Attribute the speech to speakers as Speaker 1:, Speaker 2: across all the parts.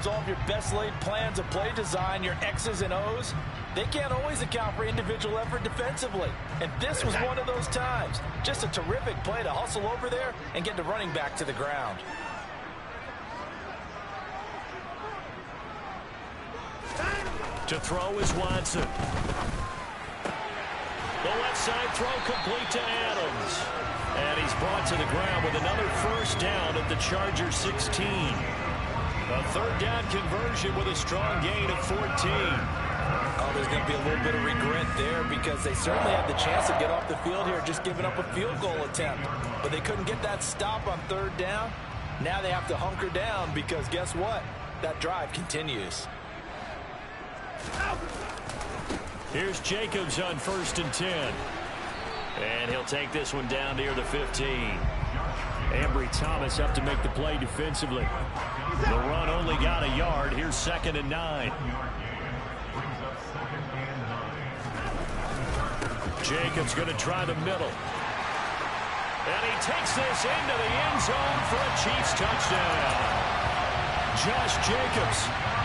Speaker 1: sometimes all of your best laid plans of play design, your X's and O's, they can't always account for individual effort defensively. And this was one of those times. Just a terrific play to hustle over there and get the running back to the ground.
Speaker 2: To throw is Watson. The left side throw complete to Adams. And he's brought to the ground with another first down at the Chargers 16. A third down conversion with a strong gain of 14.
Speaker 1: Oh, there's going to be a little bit of regret there because they certainly had the chance to get off the field here just giving up a field goal attempt. But they couldn't get that stop on third down. Now they have to hunker down because guess what? That drive continues.
Speaker 2: Here's Jacobs on 1st and 10. And he'll take this one down near the 15. Ambry Thomas up to make the play defensively. The run only got a yard. Here's 2nd and 9. Jacobs going to try the middle. And he takes this into the end zone for a Chiefs touchdown. Josh Jacobs,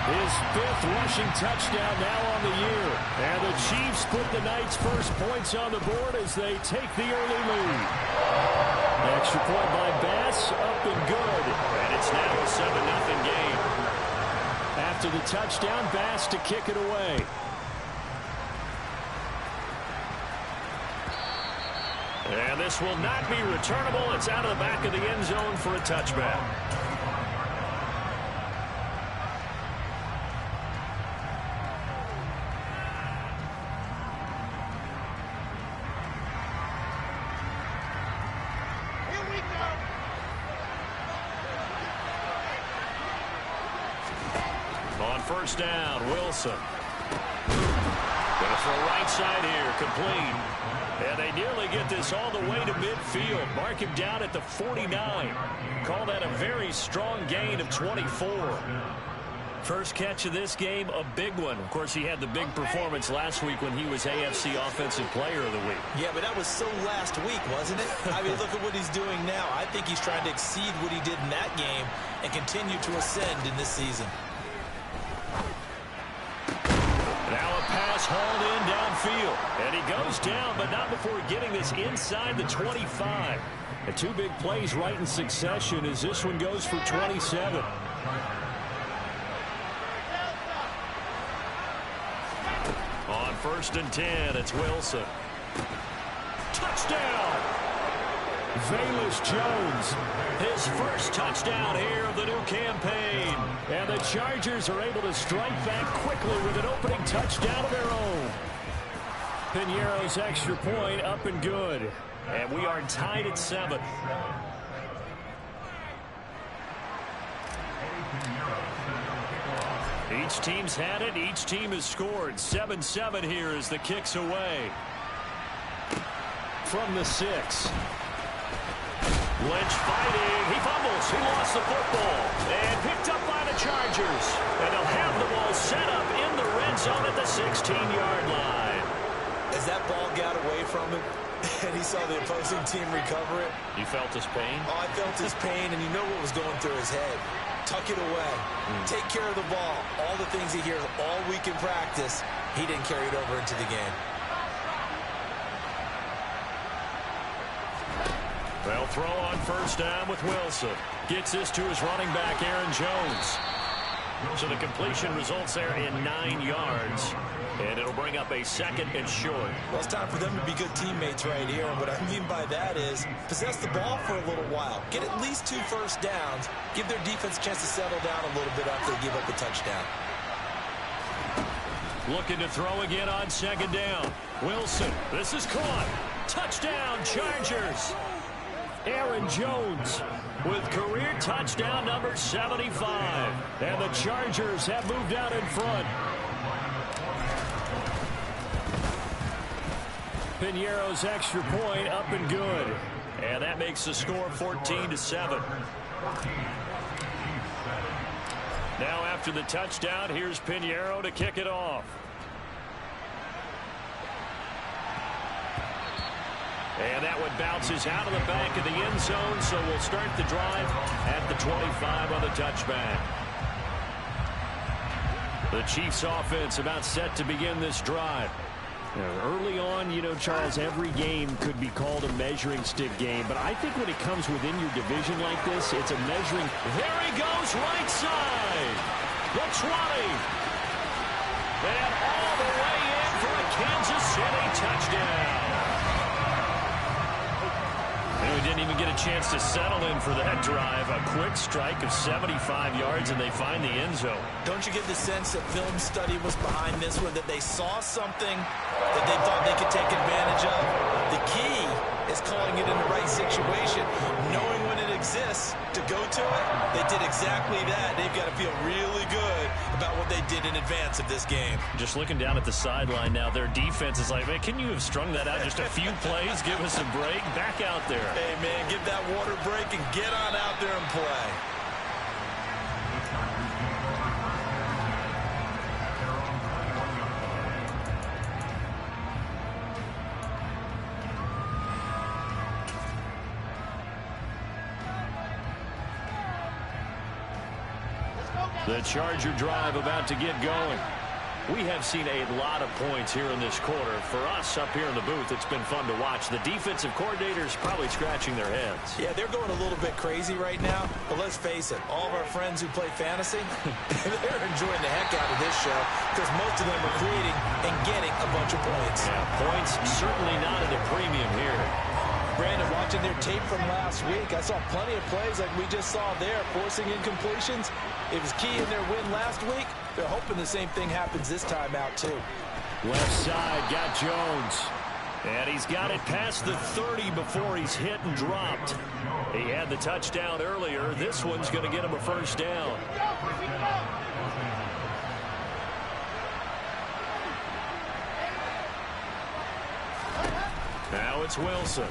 Speaker 2: his 5th rushing touchdown now on the year. And the Chiefs put the Knights' first points on the board as they take the early lead. Extra point by Bass, up and good. And it's now a 7-0 game. After the touchdown, Bass to kick it away. And this will not be returnable. It's out of the back of the end zone for a touchback. On first down, Wilson. Going to throw right side here, complete. And they nearly get this all the way to midfield. Mark him down at the 49. Call that a very strong gain of 24. First catch of this game, a big one. Of course, he had the big performance last week when he was AFC Offensive Player of the Week.
Speaker 1: Yeah, but that was so last week, wasn't it? I mean, look at what he's doing now. I think he's trying to exceed what he did in that game and continue to ascend in this season.
Speaker 2: Now a pass hauled in downfield. And he goes down, but not before getting this inside the 25. And 2 big plays right in succession as this one goes for 27. On 1st and 10, it's Wilson. Touchdown! Velus Jones, his first touchdown here of the new campaign. And the Chargers are able to strike back quickly with an opening touchdown of their own. Piñeiro's extra point up and good. And we are tied at 7. Each team's had it. Each team has scored. 7-7 here as the kick's away. From the 6. Lynch fighting. He fumbles. He lost the football. And picked up by the Chargers. And they'll have the ball set up in the red zone at the 16-yard line.
Speaker 1: As that ball got away from him and he saw the opposing team recover it.
Speaker 2: You felt his pain?
Speaker 1: Oh, I felt his pain, and you know what was going through his head. Tuck it away. Take care of the ball. All the things he hears all week in practice, he didn't carry it over into the game.
Speaker 2: They'll throw on first down with Wilson. Gets this to his running back, Aaron Jones. So the completion results there in 9 yards. And it'll bring up a 2nd and short.
Speaker 1: Well, it's time for them to be good teammates right here. And what I mean by that is possess the ball for a little while. Get at least 2 first downs. Give their defense a chance to settle down a little bit after they give up a touchdown.
Speaker 2: Looking to throw again on 2nd down. Wilson, this is caught. Touchdown, Chargers. Aaron Jones with career touchdown number 75. And the Chargers have moved out in front. Piñeiro's extra point up and good. And that makes the score 14-7. Now after the touchdown, here's Piñeiro to kick it off. And that one bounces out of the back of the end zone, so we'll start the drive at the 25 on the touchback. The Chiefs offense about set to begin this drive. Early on, you know, Charles, every game could be called a measuring stick game, but I think when it comes within your division like this, it's a measuring. There he goes, right side. The 20. And all the way in for a Kansas City touchdown. And we didn't even get a chance to settle in for that drive. A quick strike of 75 yards, and they find the end zone.
Speaker 1: Don't you get the sense that film study was behind this one, that they saw something that they thought they could take advantage of? The key is calling it in the right situation, knowing when it exists to go to it. They did exactly that. They've got to feel really good about what they did in advance of this game.
Speaker 2: Just looking down at the sideline now, their defense is like, man, can you have strung that out just a few plays? Give us a break. Back out there.
Speaker 1: Hey, man, give that water break and get on out there and play.
Speaker 2: The Charger drive about to get going. We have seen a lot of points here in this quarter. For us up here in the booth, it's been fun to watch. The defensive coordinators probably scratching their heads.
Speaker 1: Yeah, they're going a little bit crazy right now. But let's face it, all of our friends who play fantasy, they're enjoying the heck out of this show because most of them are creating and getting a bunch of points.
Speaker 2: Yeah, points certainly not at a premium here.
Speaker 1: Brandon, watching their tape from last week, I saw plenty of plays like we just saw there, forcing incompletions. It was key in their win last week. They're hoping the same thing happens this time out, too.
Speaker 2: Left side, got Jones. And he's got it past the 30 before he's hit and dropped. He had the touchdown earlier. This one's going to get him a first down. Now it's Wilson.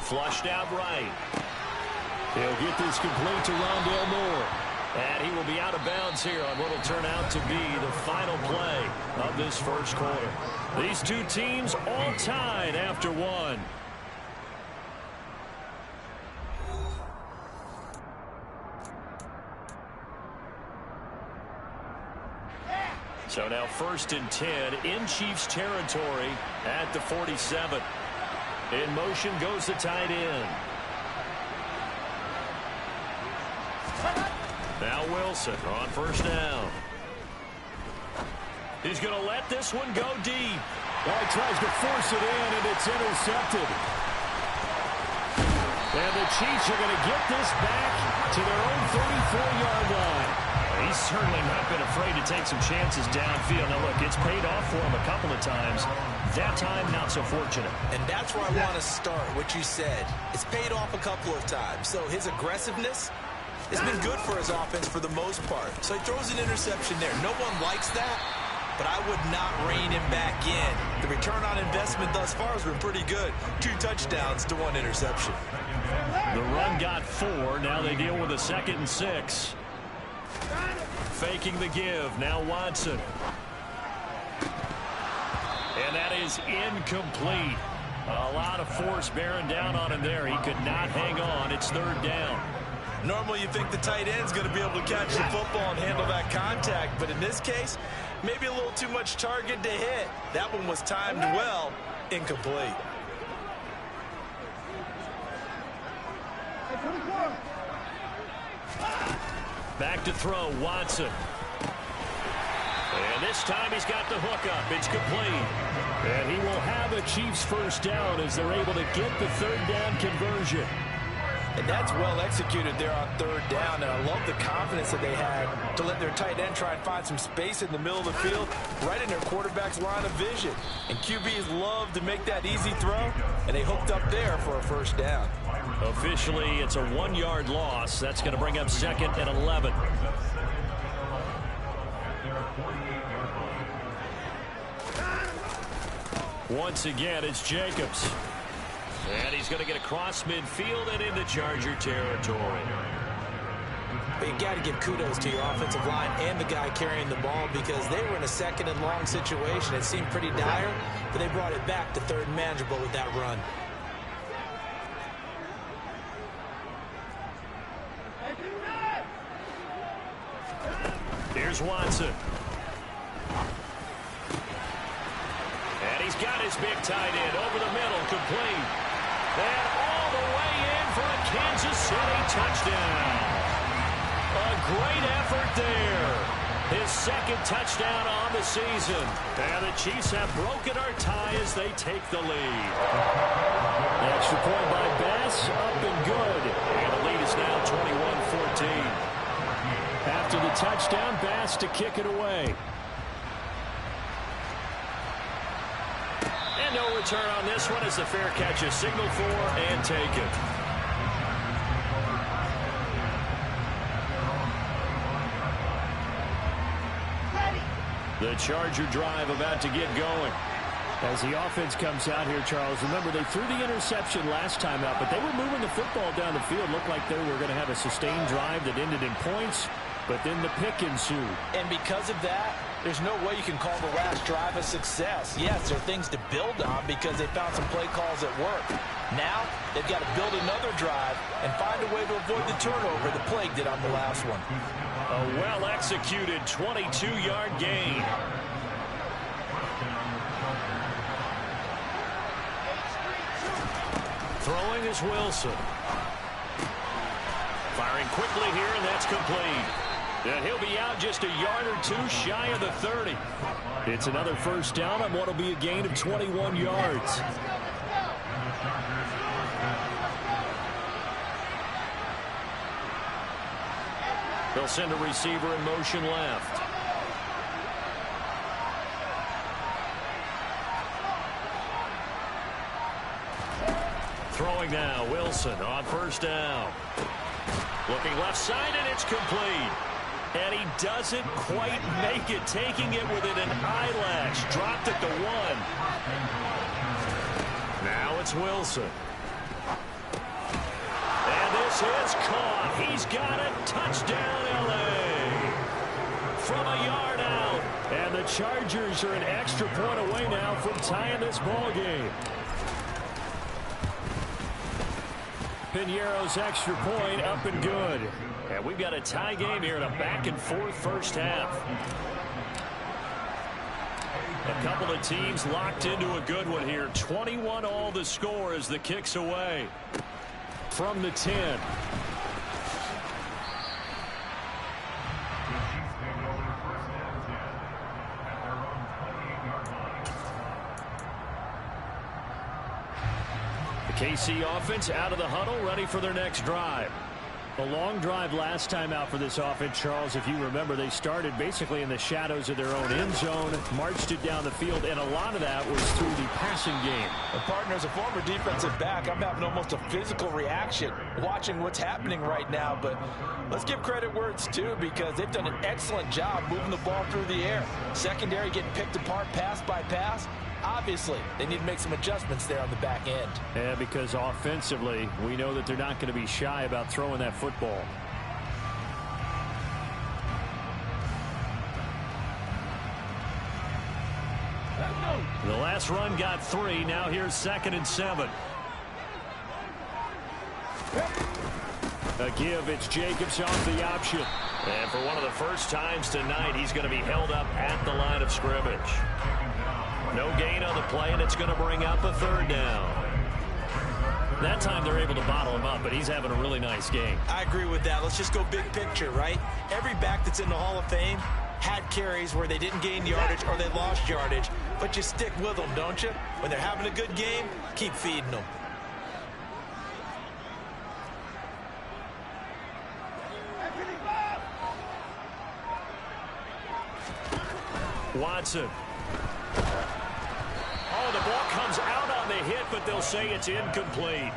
Speaker 2: Flushed out right. He'll get this complete to Rondale Moore. And he will be out of bounds here on what will turn out to be the final play of this first quarter. These two teams all tied after one. So now 1st and 10 in Chiefs territory at the 47. In motion goes the tight end. Now Wilson on first down. He's going to let this one go deep.
Speaker 3: Well, he tries to force it in, and it's intercepted.
Speaker 2: And the Chiefs are going to get this back to their own 34-yard line. He's certainly not been afraid to take some chances downfield. Now, look, it's paid off for him a couple of times. That time, not so fortunate.
Speaker 1: And that's where I want to start, what you said. It's paid off a couple of times. So his aggressiveness has been good for his offense for the most part. So he throws an interception there. No one likes that, but I would not rein him back in. The return on investment thus far has been pretty good. 2 touchdowns to 1 interception.
Speaker 2: The run got 4. Now they deal with a 2nd and 6. Faking the give. Now Watson. And that is incomplete. A lot of force bearing down on him there. He could not hang on. It's 3rd down.
Speaker 1: Normally you think the tight end's going to be able to catch the football and handle that contact, but in this case, maybe a little too much target to hit. That one was timed well, incomplete.
Speaker 2: Back to throw, Watson. And this time he's got the hook up. It's complete. And he will have a Chiefs first down as they're able to get the 3rd down conversion.
Speaker 1: And that's well executed there on 3rd down. And I love the confidence that they had to let their tight end try and find some space in the middle of the field, right in their quarterback's line of vision. And QBs love to make that easy throw, and they hooked up there for a first down.
Speaker 2: Officially, it's a 1-yard loss. That's going to bring up 2nd and 11. Once again, it's Jacobs. And he's going to get across midfield and into Charger territory.
Speaker 1: But you got to give kudos to your offensive line and the guy carrying the ball because they were in a 2nd and long situation. It seemed pretty dire, but they brought it back to 3rd and manageable with that run.
Speaker 2: Here Here's Watson. And he's got his big tight end over the middle, complete. And all the way in for a Kansas City touchdown. A great effort there. His second touchdown on the season. And the Chiefs have broken our tie as they take the lead.
Speaker 3: The extra point by Bass, up and good.
Speaker 2: And the lead is now 21-14.
Speaker 3: After the touchdown, Bass to kick it away.
Speaker 2: And no return on this one as the fair catch is signaled for and taken. The Charger drive about to get going.
Speaker 3: As the offense comes out here, Charles, remember they threw the interception last time out, but they were moving the football down the field. Looked like they were going to have a sustained drive that ended in points, but then the pick ensued.
Speaker 1: And because of that, there's no way you can call the last drive a success. Yes, there are things to build on because they found some play calls that work. Now, they've got to build another drive and find a way to avoid the turnover the Plague did on the last one.
Speaker 2: A well-executed 22-yard gain. Throwing is Wilson. Firing quickly here, and that's complete. And he'll be out just a yard or two shy of the 30.
Speaker 3: It's another first down on what will be a gain of 21 yards.
Speaker 2: They'll send a receiver in motion left. Throwing now, Wilson on first down. Looking left side, and it's complete. And he doesn't quite make it, taking it within an eyelash. Dropped at the 1. Now it's Wilson. And this is caught. He's got it. Touchdown, L.A. From a yard out.
Speaker 3: And the Chargers are an extra point away now from tying this ball game. Piñeiro's extra point up and good.
Speaker 2: And we've got a tie game here in a back-and-forth first half. A couple of teams locked into a good one here. 21 all the score as the kick's away.
Speaker 3: From the 10.
Speaker 2: KC offense out of the huddle, ready for their next drive.
Speaker 3: A long drive last time out for this offense, Charles. If you remember, they started basically in the shadows of their own end zone, marched it down the field, and a lot of that was through the passing game.
Speaker 1: And partner, as a former defensive back, I'm having almost a physical reaction watching what's happening right now. But let's give credit where it's due because they've done an excellent job moving the ball through the air. Secondary getting picked apart pass by pass. Obviously, they need to make some adjustments there on the back end.
Speaker 3: Yeah, because offensively, we know that they're not going to be shy about throwing that football.
Speaker 2: The last run got 3. Now here's 2nd and 7.
Speaker 3: A give. It's Jacobs off the option.
Speaker 2: And for one of the first times tonight, he's going to be held up at the line of scrimmage. No gain on the play, and it's going to bring up a 3rd down. That time they're able to bottle him up, but he's having a really nice game.
Speaker 1: I agree with that. Let's just go big picture, right? Every back that's in the Hall of Fame had carries where they didn't gain yardage or they lost yardage, but you stick with them, don't you? When they're having a good game, keep feeding them.
Speaker 2: Watson. Oh, the ball comes out on the hit, but they'll say it's incomplete.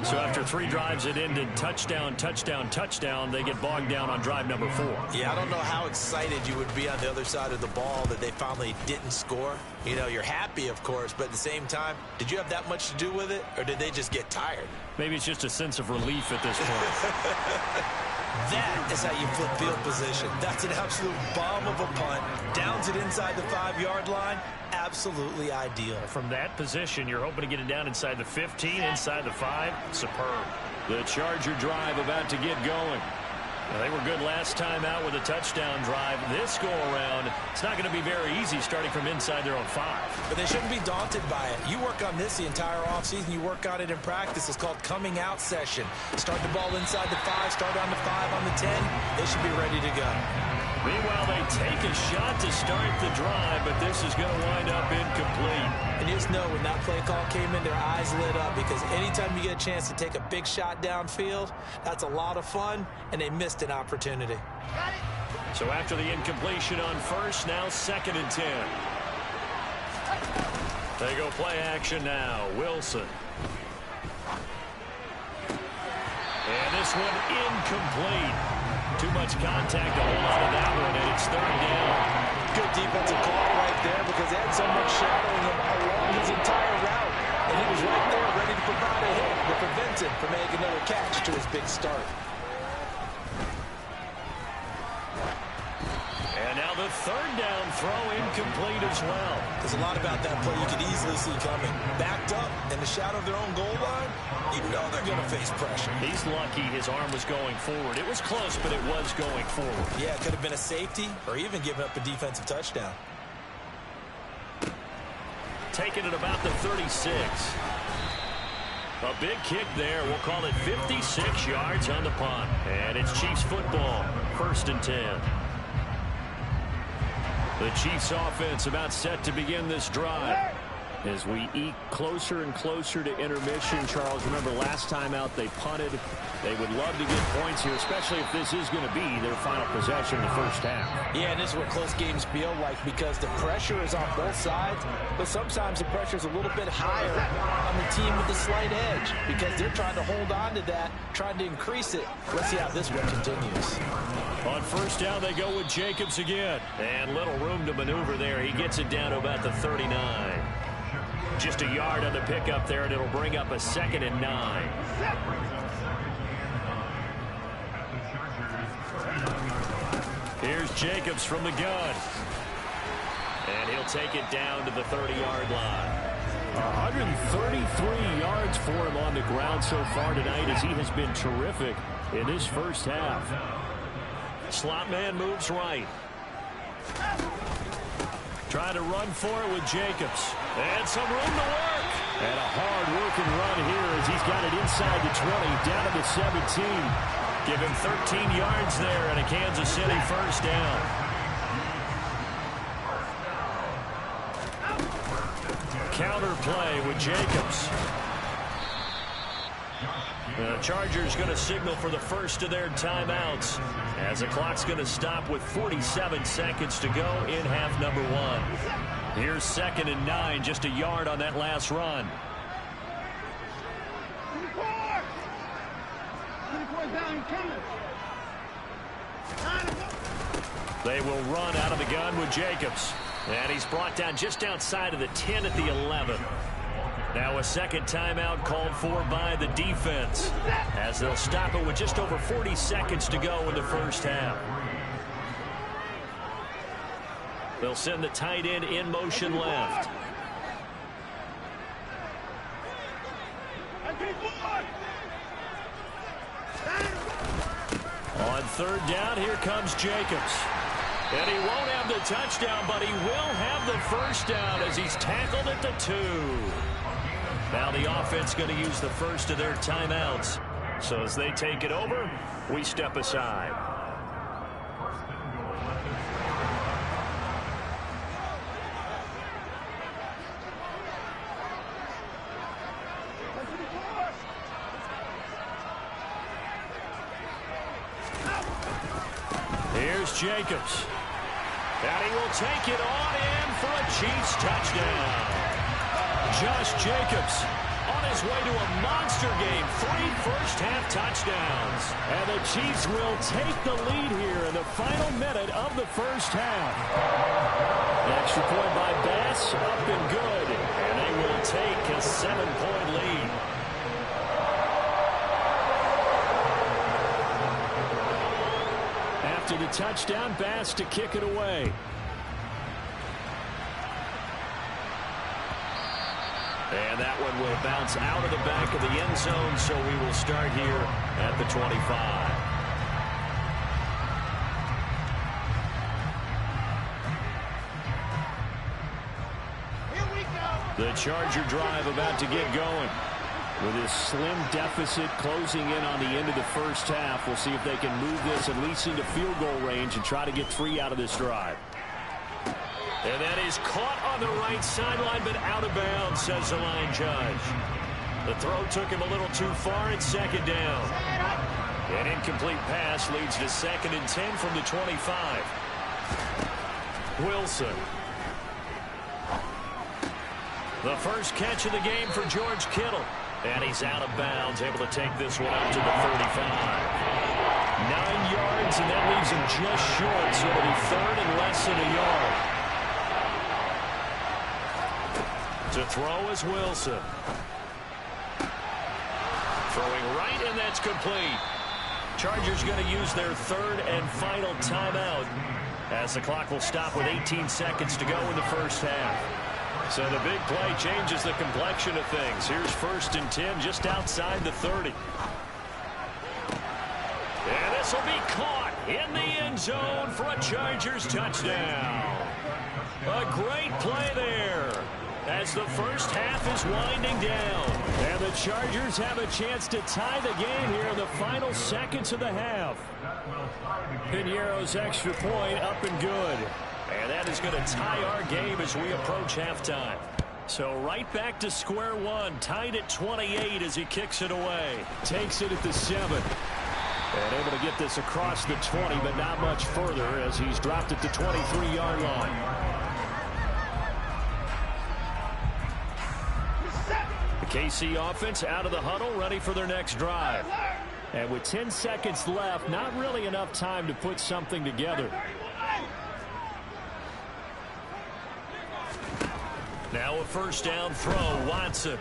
Speaker 3: So after 3 drives that ended touchdown, touchdown, touchdown, they get bogged down on drive number 4.
Speaker 1: Yeah, I don't know how excited you would be on the other side of the ball that they finally didn't score. You know, you're happy, of course, but at the same time, did you have that much to do with it, or did they just get tired?
Speaker 3: Maybe it's just a sense of relief at this point.
Speaker 1: That is how you flip field position. That's an absolute bomb of a punt. Downs it inside the 5-yard line. Absolutely ideal.
Speaker 2: From that position, you're hoping to get it down inside the 15, inside the 5. Superb.
Speaker 3: The Charger drive about to get going. Well, they were good last time out with a touchdown drive. This go-around, it's not going to be very easy starting from inside their own 5.
Speaker 1: But they shouldn't be daunted by it. You work on this the entire offseason. You work on it in practice. It's called coming out session. Start the ball inside the 5, start on the 5, on the 10. They should be ready to go.
Speaker 3: Meanwhile, they take a shot to start the drive, but this is going to wind up incomplete.
Speaker 1: And just know when that play call came in, their eyes lit up, because anytime you get a chance to take a big shot downfield, that's a lot of fun, and they missed an opportunity.
Speaker 3: So after the incompletion on first, now 2nd and 10. They go play action now. Wilson. And this one incomplete. Too much contact to hold on to that one, and it's 3rd down.
Speaker 1: Good defensive call right there, because they had so much shadowing him along his entire route. And he was right there ready to provide a hit to prevent him from making another catch to his big start.
Speaker 3: And now the 3rd down throw incomplete as well.
Speaker 1: There's a lot about that play you could easily see coming. Backed up in the shadow of their own goal line, you know they're going to face pressure.
Speaker 3: He's lucky his arm was going forward. It was close, but it was going forward.
Speaker 1: Yeah, it could have been a safety or even given up a defensive touchdown.
Speaker 3: Taking it about the 36. A big kick there. We'll call it 56 yards on the punt. And it's Chiefs football. 1st and 10. The Chiefs offense about set to begin this drive. As we eke closer and closer to intermission, Charles, remember last time out they punted. They would love to get points here, especially if this is going to be their final possession in the first half.
Speaker 1: Yeah, and this is what close games feel like, because the pressure is on both sides, but sometimes the pressure is a little bit higher on the team with the slight edge, because they're trying to hold on to that, trying to increase it. Let's see how this one continues.
Speaker 3: On 1st down, they go with Jacobs again. And little room to maneuver there. He gets it down to about the 39. Just a yard on the pickup there, and it'll bring up a 2nd and 9. Here's Jacobs from the gun. And he'll take it down to the 30-yard line. 133 yards for him on the ground so far tonight, as he has been terrific in this first half. Slot man moves right. Trying to run for it with Jacobs. And some room to work. And a hard-working run here as he's got it inside the 20, down to the 17. Give him 13 yards there and a Kansas City 1st down. Counter play with Jacobs. The Chargers going to signal for the first of their timeouts, as the clock's going to stop with 47 seconds to go in half number 1. Here's 2nd and 9, just a yard on that last run. They will run out of the gun with Jacobs. And he's brought down just outside of the 10 at the 11. Now a 2nd timeout called for by the defense, as they'll stop it with just over 40 seconds to go in the first half. They'll send the tight end in motion left. On 3rd down, here comes Jacobs. And he won't have the touchdown, but he will have the 1st down as he's tackled at the 2. Now the offense going to use the first of their timeouts. So as they take it over, we step aside. Here's Jacobs. And he will take it on in for a Chiefs touchdown. Josh Jacobs on his way to a monster game. 3 first-half touchdowns. And the Chiefs will take the lead here in the final minute of the first half. An extra point by Bass, up and good. And they will take a 7-point lead. After the touchdown, Bass to kick it away. And that one will bounce out of the back of the end zone, so we will start here at the 25. The Charger drive about to get going. With this slim deficit closing in on the end of the first half, we'll see if they can move this at least into field goal range and try to get 3 out of this drive. And that is caught on the right sideline, but out of bounds, says the line judge. The throw took him a little too far. It's second down. An incomplete pass leads to 2nd and 10 from the 25. Wilson. The first catch of the game for George Kittle. And he's out of bounds, able to take this one up to the 35. 9 yards, and that leaves him just short, so it'll be 3rd and less than a yard. To throw is Wilson. Throwing right, and that's complete. Chargers going to use their 3rd and final timeout, as the clock will stop with 18 seconds to go in the first half. So the big play changes the complexion of things. Here's 1st and 10 just outside the 30. And this will be caught in the end zone for a Chargers touchdown. A great play there as the first half is winding down. And the Chargers have a chance to tie the game here in the final seconds of the half. Piñeiro's extra point up and good. And that is going to tie our game as we approach halftime. So right back to square one, tied at 28 as he kicks it away. Takes it at the 7. And able to get this across the 20, but not much further as he's dropped at the 23-yard line. The KC offense out of the huddle, ready for their next drive. And with 10 seconds left, not really enough time to put something together. Now a first down throw, Watson.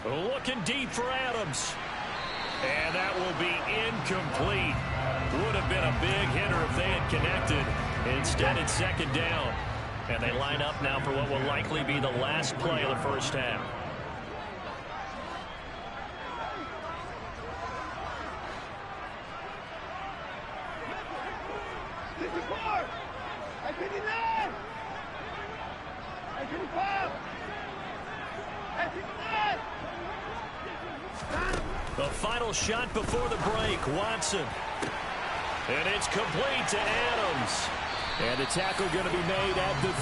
Speaker 3: Looking deep for Adams. And that will be incomplete. Would have been a big hitter if they had connected. Instead, it's 2nd down. And they line up now for what will likely be the last play of the first half. The final shot before the break, Watson. And it's complete to Adams. And the tackle going to be made at the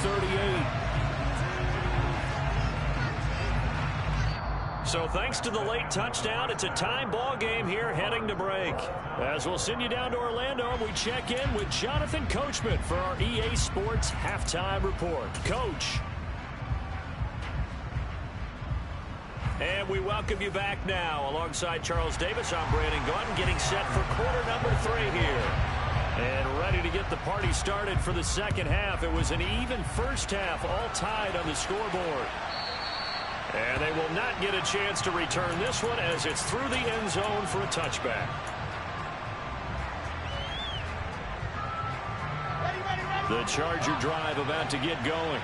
Speaker 3: 38. So thanks to the late touchdown, it's a tie ball game here heading to break. As we'll send you down to Orlando, we check in with Jonathan Coachman for our EA Sports Halftime Report. Coach. And we welcome you back now. Alongside Charles Davis, I'm Brandon Gordon, getting set for quarter number 3 here. And ready to get the party started for the second half. It was an even first half, all tied on the scoreboard. And they will not get a chance to return this one as it's through the end zone for a touchback. The Charger drive about to get going.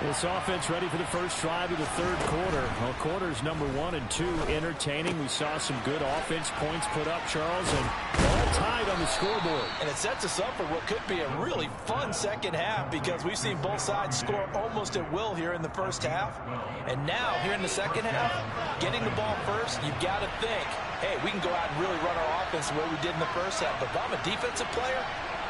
Speaker 3: This offense ready for the first drive of the 3rd quarter. Well, quarters number 1 and 2 entertaining. We saw some good offense points put up, Charles, and all tied on the scoreboard.
Speaker 1: And it sets us up for what could be a really fun second half because we've seen both sides score almost at will here in the first half. And now, here in the second half, getting the ball first, you've got to think, hey, we can go out and really run our offense the way we did in the first half. But if I'm a defensive player,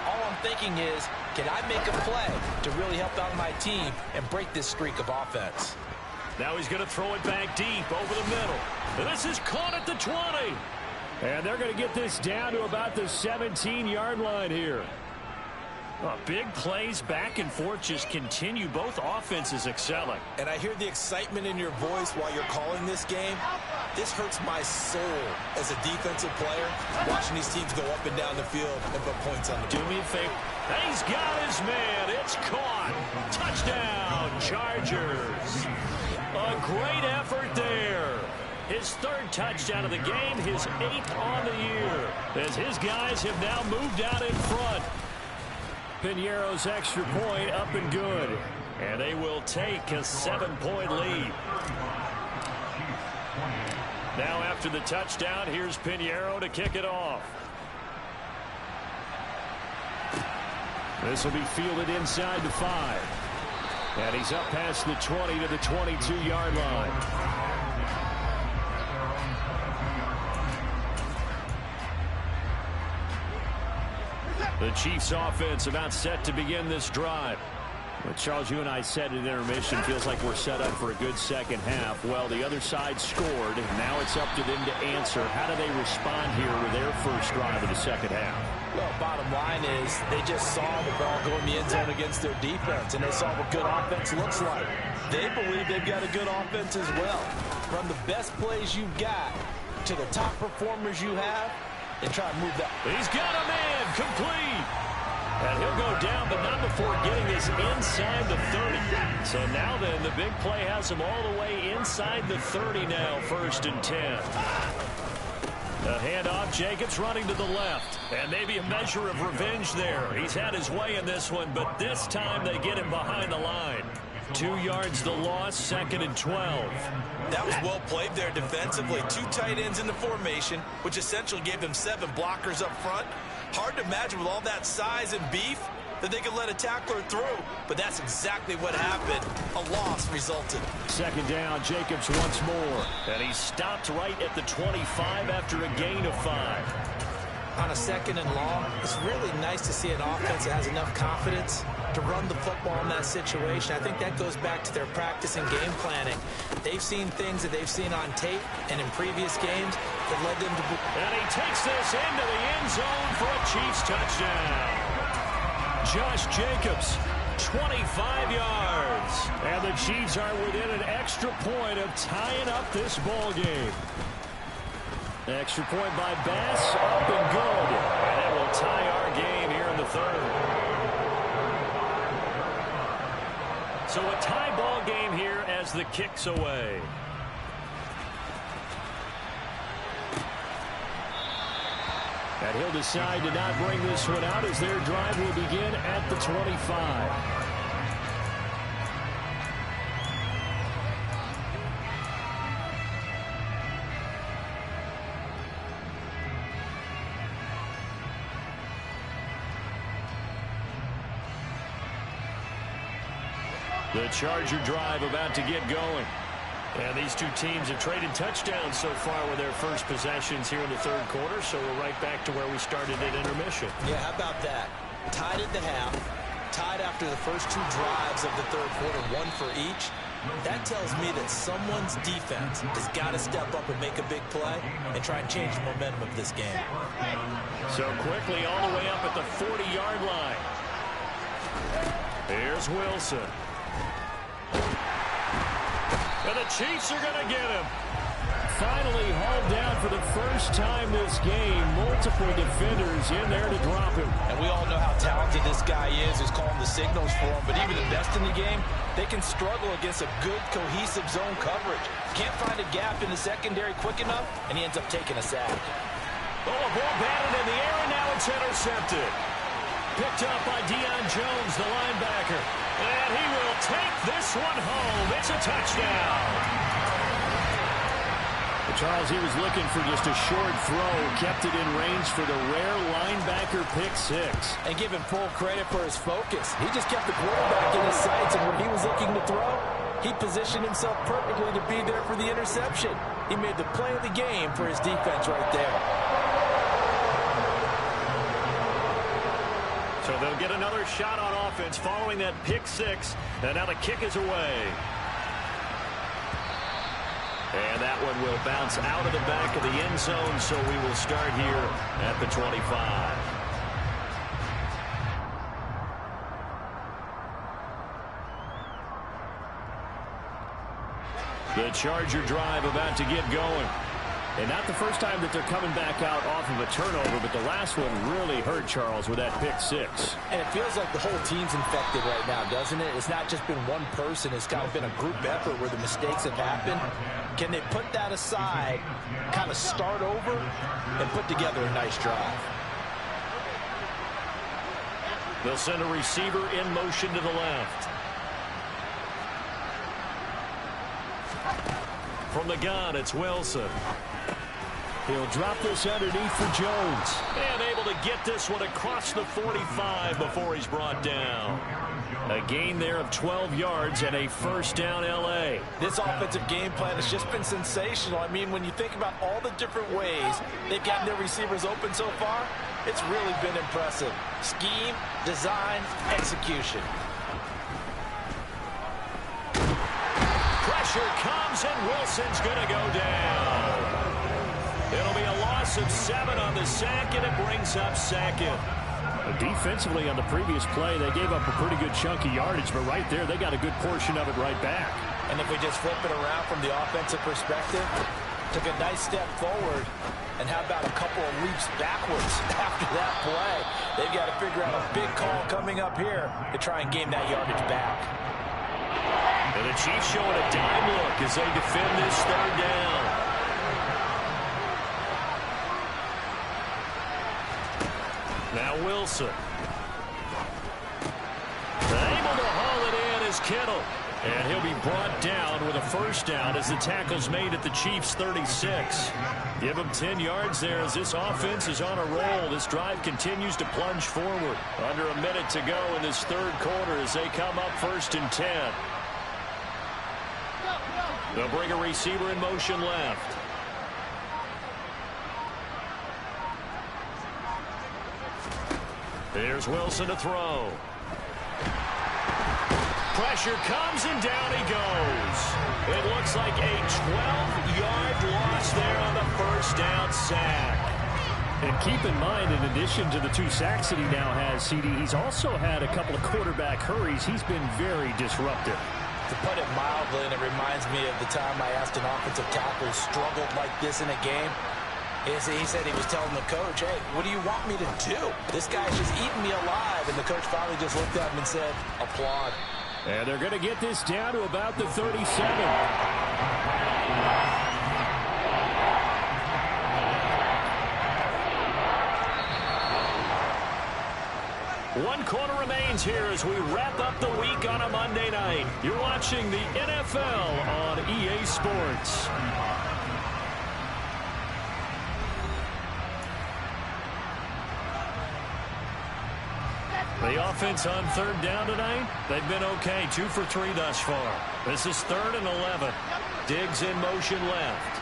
Speaker 1: all I'm thinking is, can I make a play to really help out my team and break this streak of offense?
Speaker 3: Now he's going to throw it back deep over the middle. And this is caught at the 20. And they're going to get this down to about the 17-yard line here. Big plays back and forth just continue. Both offenses excelling.
Speaker 1: And I hear the excitement in your voice while you're calling this game. This hurts my soul as a defensive player, watching these teams go up and down the field and put points on the board.
Speaker 3: Do me a favor. He's got his man. It's caught. Touchdown, Chargers. A great effort there. His 3rd touchdown of the game, his 8th on the year, as his guys have now moved out in front. Piñeiro's extra point up and good. And they will take a 7-point lead. Now after the touchdown, here's Piñeiro to kick it off. This will be fielded inside the 5. And he's up past the 20 to the 22-yard line. The Chiefs offense about set to begin this drive. Well, Charles, you and I said at intermission, feels like we're set up for a good second half. Well, the other side scored. Now it's up to them to answer. How do they respond here with their first drive of the second half?
Speaker 1: Well, bottom line is they just saw the ball go in the end zone against their defense, and they saw what good offense looks like. They believe they've got a good offense as well. Run the best plays you've got to the top performers you have and try to move that.
Speaker 3: He's got a man complete. And he'll go down, but not before getting this inside the 30. So now then, the big play has him all the way inside the 30 now, 1st and 10. The handoff, Jacobs running to the left. And maybe a measure of revenge there. He's had his way in this one, but this time they get him behind the line. 2 yards the loss, 2nd and 12.
Speaker 1: That was well played there defensively. 2 tight ends in the formation, which essentially gave them 7 blockers up front. Hard to imagine with all that size and beef that they could let a tackler through, but that's exactly what happened. A loss resulted.
Speaker 3: 2nd down, Jacobs once more. And he stopped right at the 25 after a gain of 5.
Speaker 1: On a 2nd and long, it's really nice to see an offense that has enough confidence to run the football in that situation. I think that goes back to their practice and game planning. They've seen things that they've seen on tape and in previous games that led them to...
Speaker 3: And he takes this into the end zone for a Chiefs touchdown. Josh Jacobs, 25 yards. And the Chiefs are within an extra point of tying up this ball game. Extra point by Bass, up and good. And it will tie our game here in the 3rd. So a tie ball game here as the kick's away. And he'll decide to not bring this one out as their drive will begin at the 25. The Charger drive about to get going. And these two teams have traded touchdowns so far with their first possessions here in the 3rd quarter, so we're right back to where we started at intermission.
Speaker 1: Yeah, how about that? Tied at the half, tied after the first 2 drives of the 3rd quarter, 1 for each. That tells me that someone's defense has got to step up and make a big play and try and change the momentum of this game.
Speaker 3: So quickly all the way up at the 40-yard line. Here's Wilson. And the Chiefs are going to get him. Finally hauled down for the first time this game. Multiple defenders in there to drop him.
Speaker 1: And we all know how talented this guy is who's calling the signals for him. But even the best in the game, they can struggle against a good, cohesive zone coverage. Can't find a gap in the secondary quick enough, and he ends up taking a sack.
Speaker 3: Oh, a ball batted in the air, and now it's intercepted. Picked up by Deion Jones, the linebacker. And he will take this one home. It's a touchdown. Charles, he was looking for just a short throw. Kept it in range for the rare linebacker pick 6.
Speaker 1: And give him full credit for his focus. He just kept the quarterback in his sights, and when he was looking to throw, he positioned himself perfectly to be there for the interception. He made the play of the game for his defense right there.
Speaker 3: So they'll get another shot on offense following that pick 6. And now the kick is away. And that one will bounce out of the back of the end zone, so we will start here at the 25. The Charger drive about to get going. And not the first time that they're coming back out off of a turnover, but the last one really hurt Charles with that pick 6.
Speaker 1: And it feels like the whole team's infected right now, doesn't it? It's not just been one person. It's kind of been a group effort where the mistakes have happened. Can they put that aside, kind of start over, and put together a nice drive?
Speaker 3: They'll send a receiver in motion to the left. From the gun, it's Wilson. He'll drop this underneath for Jones. And able
Speaker 2: able to get this one across the 45 before he's brought down. A gain there of 12 yards and a first down L.A.
Speaker 1: This offensive game plan has just been sensational. I mean, when you think about all the different ways they've gotten their receivers open so far, it's really been impressive. Scheme, design, execution.
Speaker 2: Pressure comes, and Wilson's going to go down. It'll be a loss of 7 on the sack, and it brings up second.
Speaker 3: Defensively on the previous play, they gave up a pretty good chunk of yardage, but right there, they got a good portion of it right back.
Speaker 1: And if we just flip it around from the offensive perspective, took a nice step forward, and how about a couple of leaps backwards after that play? They've got to figure out a big call coming up here to try and gain that yardage back.
Speaker 2: And the Chiefs showing a dime look as they defend this third down. Now Wilson. Able to haul it in is Kittle. And he'll be brought down with a first down as the tackle's made at the Chiefs' 36. Give him 10 yards there as this offense is on a roll. This drive continues to plunge forward. Under a minute to go in this third quarter as they come up 1st and 10. They'll bring a receiver in motion left. Here's Wilson to throw. Pressure comes, and down he goes. It looks like a 12-yard loss there on the first down sack.
Speaker 3: And keep in mind, in addition to the 2 sacks that he now has, CD, he's also had a couple of quarterback hurries. He's been very disruptive.
Speaker 1: To put it mildly, and it reminds me of the time I asked an offensive tackle who struggled like this in a game, he said he was telling the coach, hey, what do you want me to do? This guy's just eating me alive. And the coach finally just looked at him and said, applaud.
Speaker 3: And they're going to get this down to about the 37.
Speaker 2: One quarter remains here as we wrap up the week on a Monday night. You're watching the NFL on EA Sports. The offense on third down tonight, they've been okay. 2 for 3 thus far. This is 3rd and 11. Diggs in motion left.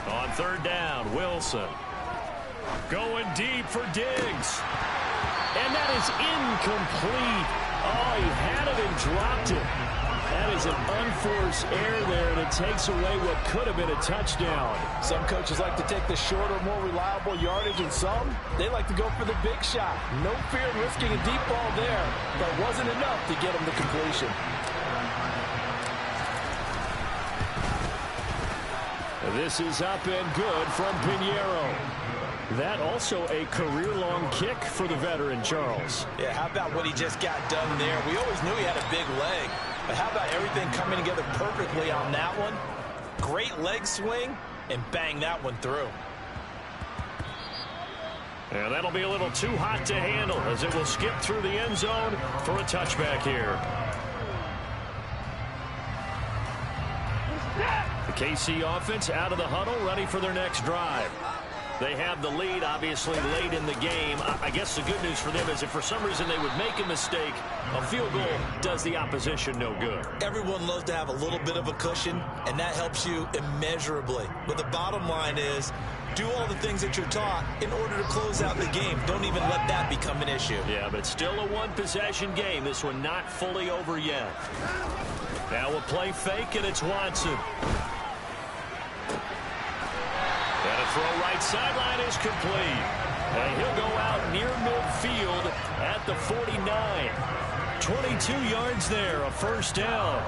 Speaker 2: On third down, Wilson. Going deep for Diggs. And that is incomplete. Oh, he had it and dropped it. That is an unforced error there, and it takes away what could have been a touchdown.
Speaker 1: Some coaches like to take the shorter, more reliable yardage, and some, they like to go for the big shot. No fear of risking a deep ball there, but it wasn't enough to get him to completion.
Speaker 3: This is up and good from Pinheiro. That also a career-long kick for the veteran, Charles.
Speaker 1: Yeah, how about what he just got done there? We always knew he had a big leg, but how about everything coming together perfectly on that one? Great leg swing, and bang that one through.
Speaker 2: And that'll be a little too hot to handle as it will skip through the end zone for a touchback here. The KC offense out of the huddle, ready for their next drive. They have the lead, obviously, late in the game. I guess the good news for them is if for some reason they would make a mistake, a field goal does the opposition no good.
Speaker 1: Everyone loves to have a little bit of a cushion, and that helps you immeasurably. But the bottom line is, do all the things that you're taught in order to close out the game. Don't even let that become an issue.
Speaker 2: Yeah, but it's still a one-possession game. This one not fully over yet. Now a play fake, and it's Watson. And a throw right sideline is complete. And he'll go out near midfield at the 49. 22 yards there, a first down.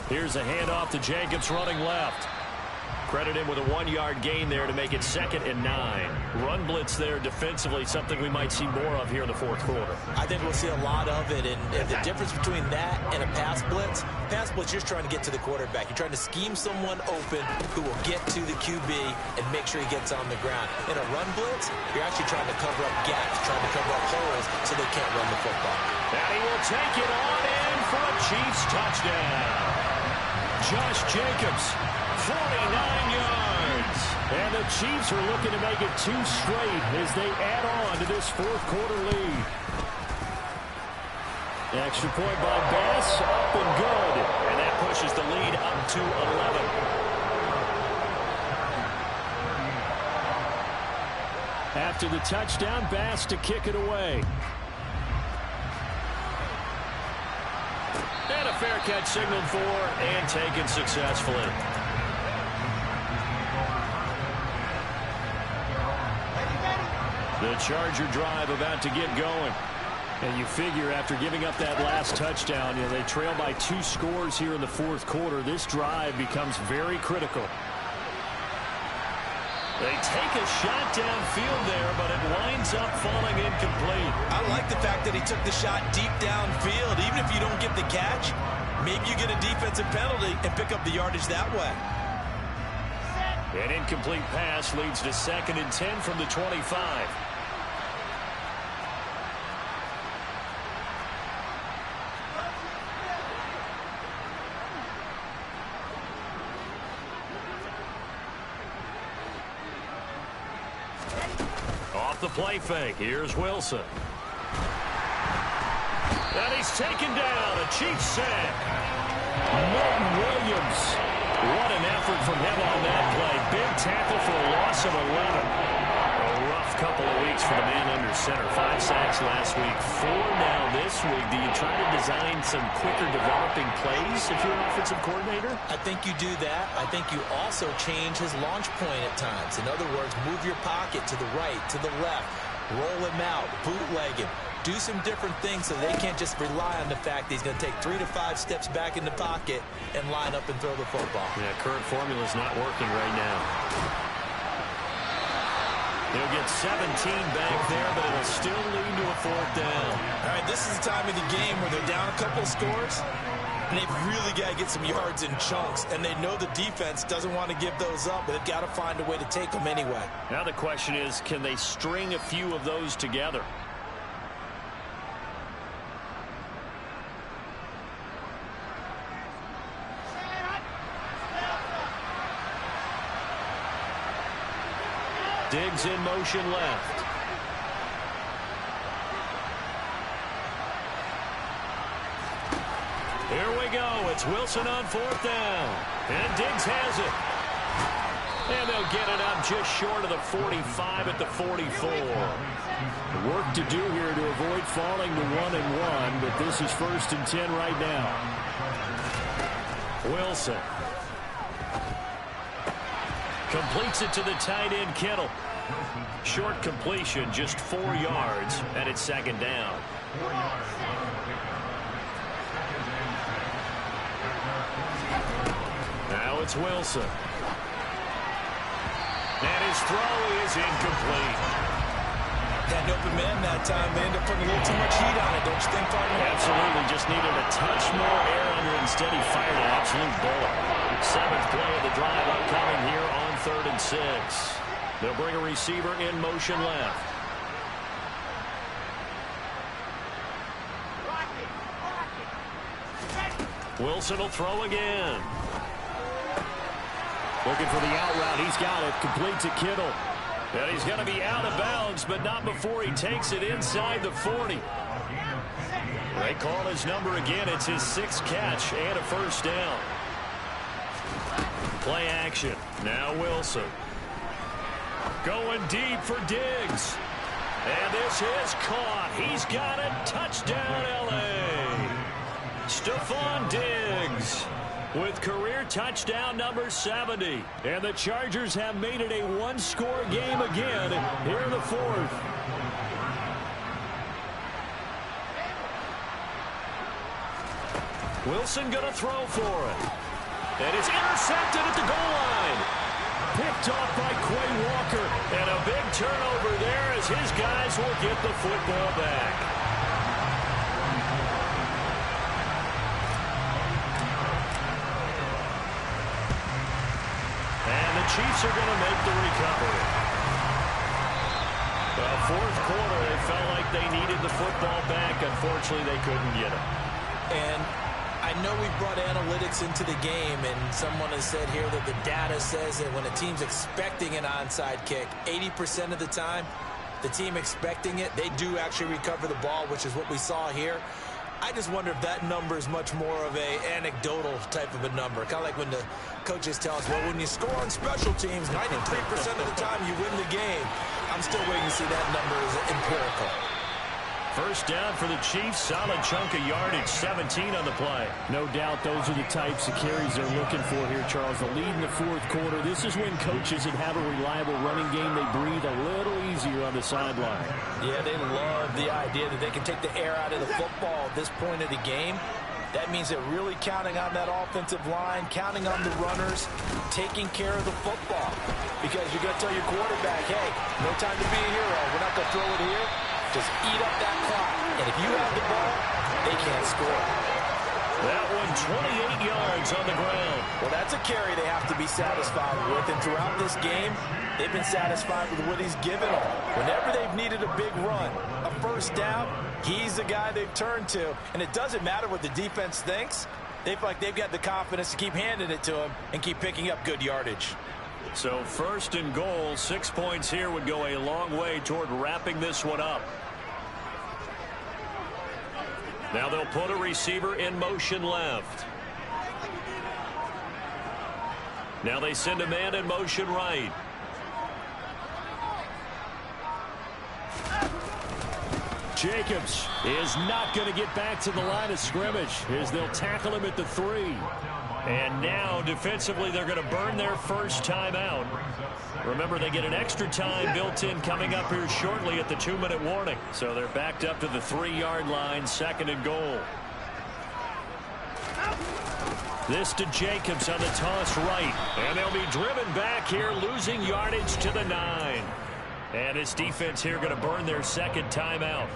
Speaker 2: Here's a handoff to Jacobs running left. Credit him with a 1-yard gain there to make it 2nd and 9. Run blitz there defensively, something we might see more of here in the fourth quarter.
Speaker 1: I think we'll see a lot of it, and the difference between that and a pass blitz, you're just trying to get to the quarterback. You're trying to scheme someone open who will get to the QB and make sure he gets on the ground. In a run blitz, you're actually trying to cover up gaps, trying to cover up holes so they can't run the football.
Speaker 2: And he will take it on in for a Chiefs touchdown. Josh Jacobs, 49 yards. And the Chiefs are looking to make it 2 straight as they add on to this fourth quarter lead. Extra point by Bass, up and good. And that pushes the lead up to 11. After the touchdown, Bass to kick it away. And a fair catch signaled for and taken successfully. The Charger drive about to get going. And you figure after giving up that last touchdown, they trail by 2 scores here in the fourth quarter. This drive becomes very critical. They take a shot downfield there, but it winds up falling incomplete.
Speaker 1: I like the fact that he took the shot deep downfield. Even if you don't get the catch, maybe you get a defensive penalty and pick up the yardage that way.
Speaker 2: An incomplete pass leads to 2nd and 10 from the 25. The play fake. Here's Wilson. And he's taken down. A Chiefs sack. Morton Williams. What an effort from him on that play. Big tackle for a loss of 11. A rough couple of weeks for the man under center. 5 sacks last week. 4 now this week. Do you try to design some quicker developing plays if you're an offensive coordinator?
Speaker 1: I think you do that. I think you also change his launch point at times. In other words, move your pocket to the right, to the left, roll him out, bootleg him. Do some different things so they can't just rely on the fact that he's going to take 3 to 5 steps back in the pocket and line up and throw the football.
Speaker 2: Yeah, current formula is not working right now. They'll get 17 back there, but it'll still lead to a 4th down.
Speaker 1: All right, this is the time of the game where they're down a couple of scores, and they've really got to get some yards in chunks, and they know the defense doesn't want to give those up, but they've got to find a way to take them anyway.
Speaker 2: Now the question is, can they string a few of those together? Diggs in motion left. Here we go. It's Wilson on 4th down. And Diggs has it. And they'll get it up just short of the 45 at the 44. Work to do here to avoid falling to 1-1, but this is 1st and 10 right now. Wilson. Completes it to the tight end, Kittle. Short completion, just 4 yards, and it's 2nd down. Now it's Wilson. And his throw is incomplete.
Speaker 1: Had an open man that time. They end up putting a little too much heat on it, don't you think, partner?
Speaker 2: Absolutely. Just needed a touch more air under. Instead, he fired an absolute bullet. 7th play of the drive upcoming here on 3rd and 6. They'll bring a receiver in motion left. Wilson will throw again. Looking for the out route. He's got it. Complete to Kittle. And he's going to be out of bounds, but not before he takes it inside the 40. They call his number again. It's his 6th catch and a 1st down. Play action. Now Wilson. Going deep for Diggs. And this is caught. He's got it. Touchdown, L.A. Stephon Diggs with career touchdown number 70. And the Chargers have made it a 1-score game again here in the 4th. Wilson going to throw for it. And it's intercepted at the goal line. picked off by Quay Walker. And a big turnover there as his guys will get the football back. And the Chiefs are going to make the recovery. Well, fourth quarter, they felt like they needed the football back. Unfortunately, they couldn't get it.
Speaker 1: And I know we brought analytics into the game, and someone has said here that the data says that when a team's expecting an onside kick, 80% of the time, the team expecting it, they do actually recover the ball, which is what we saw here. I just wonder if that number is much more of a anecdotal type of a number. Kind of like when the coaches tell us, well, when you score on special teams, 93% of the time you win the game. I'm still waiting to see that number is empirical.
Speaker 2: First down for the Chiefs. Solid chunk of yardage, 17 on the play.
Speaker 3: No doubt those are the types of carries they're looking for here, Charles. The lead in the fourth quarter. This is when coaches that have a reliable running game, they breathe a little easier on the sideline.
Speaker 1: Yeah, they love the idea that they can take the air out of the football at this point of the game. That means they're really counting on that offensive line, counting on the runners, taking care of the football. Because you're going to tell your quarterback, hey, no time to be a hero. We're not going to throw it here. Just eat up that clock. And if you have the ball, they can't score.
Speaker 2: That one, 28 yards on the ground.
Speaker 1: Well, that's a carry they have to be satisfied with. And throughout this game, they've been satisfied with what he's given them. Whenever they've needed a big run, a first down, he's the guy they've turned to. And it doesn't matter what the defense thinks. They feel like they've got the confidence to keep handing it to him and keep picking up good yardage.
Speaker 2: So first and goal, 6 points here would go a long way toward wrapping this one up. Now they'll put a receiver in motion left. Now they send a man in motion right. Jacobs is not going to get back to the line of scrimmage as they'll tackle him at the 3. And now defensively they're going to burn their first timeout. Remember, they get an extra time built in coming up here shortly at the 2-minute warning. So they're backed up to the 3-yard line, second and goal. This to Jacobs on the toss right. And they'll be driven back here, losing yardage to the 9. And this defense here going to burn their second timeout.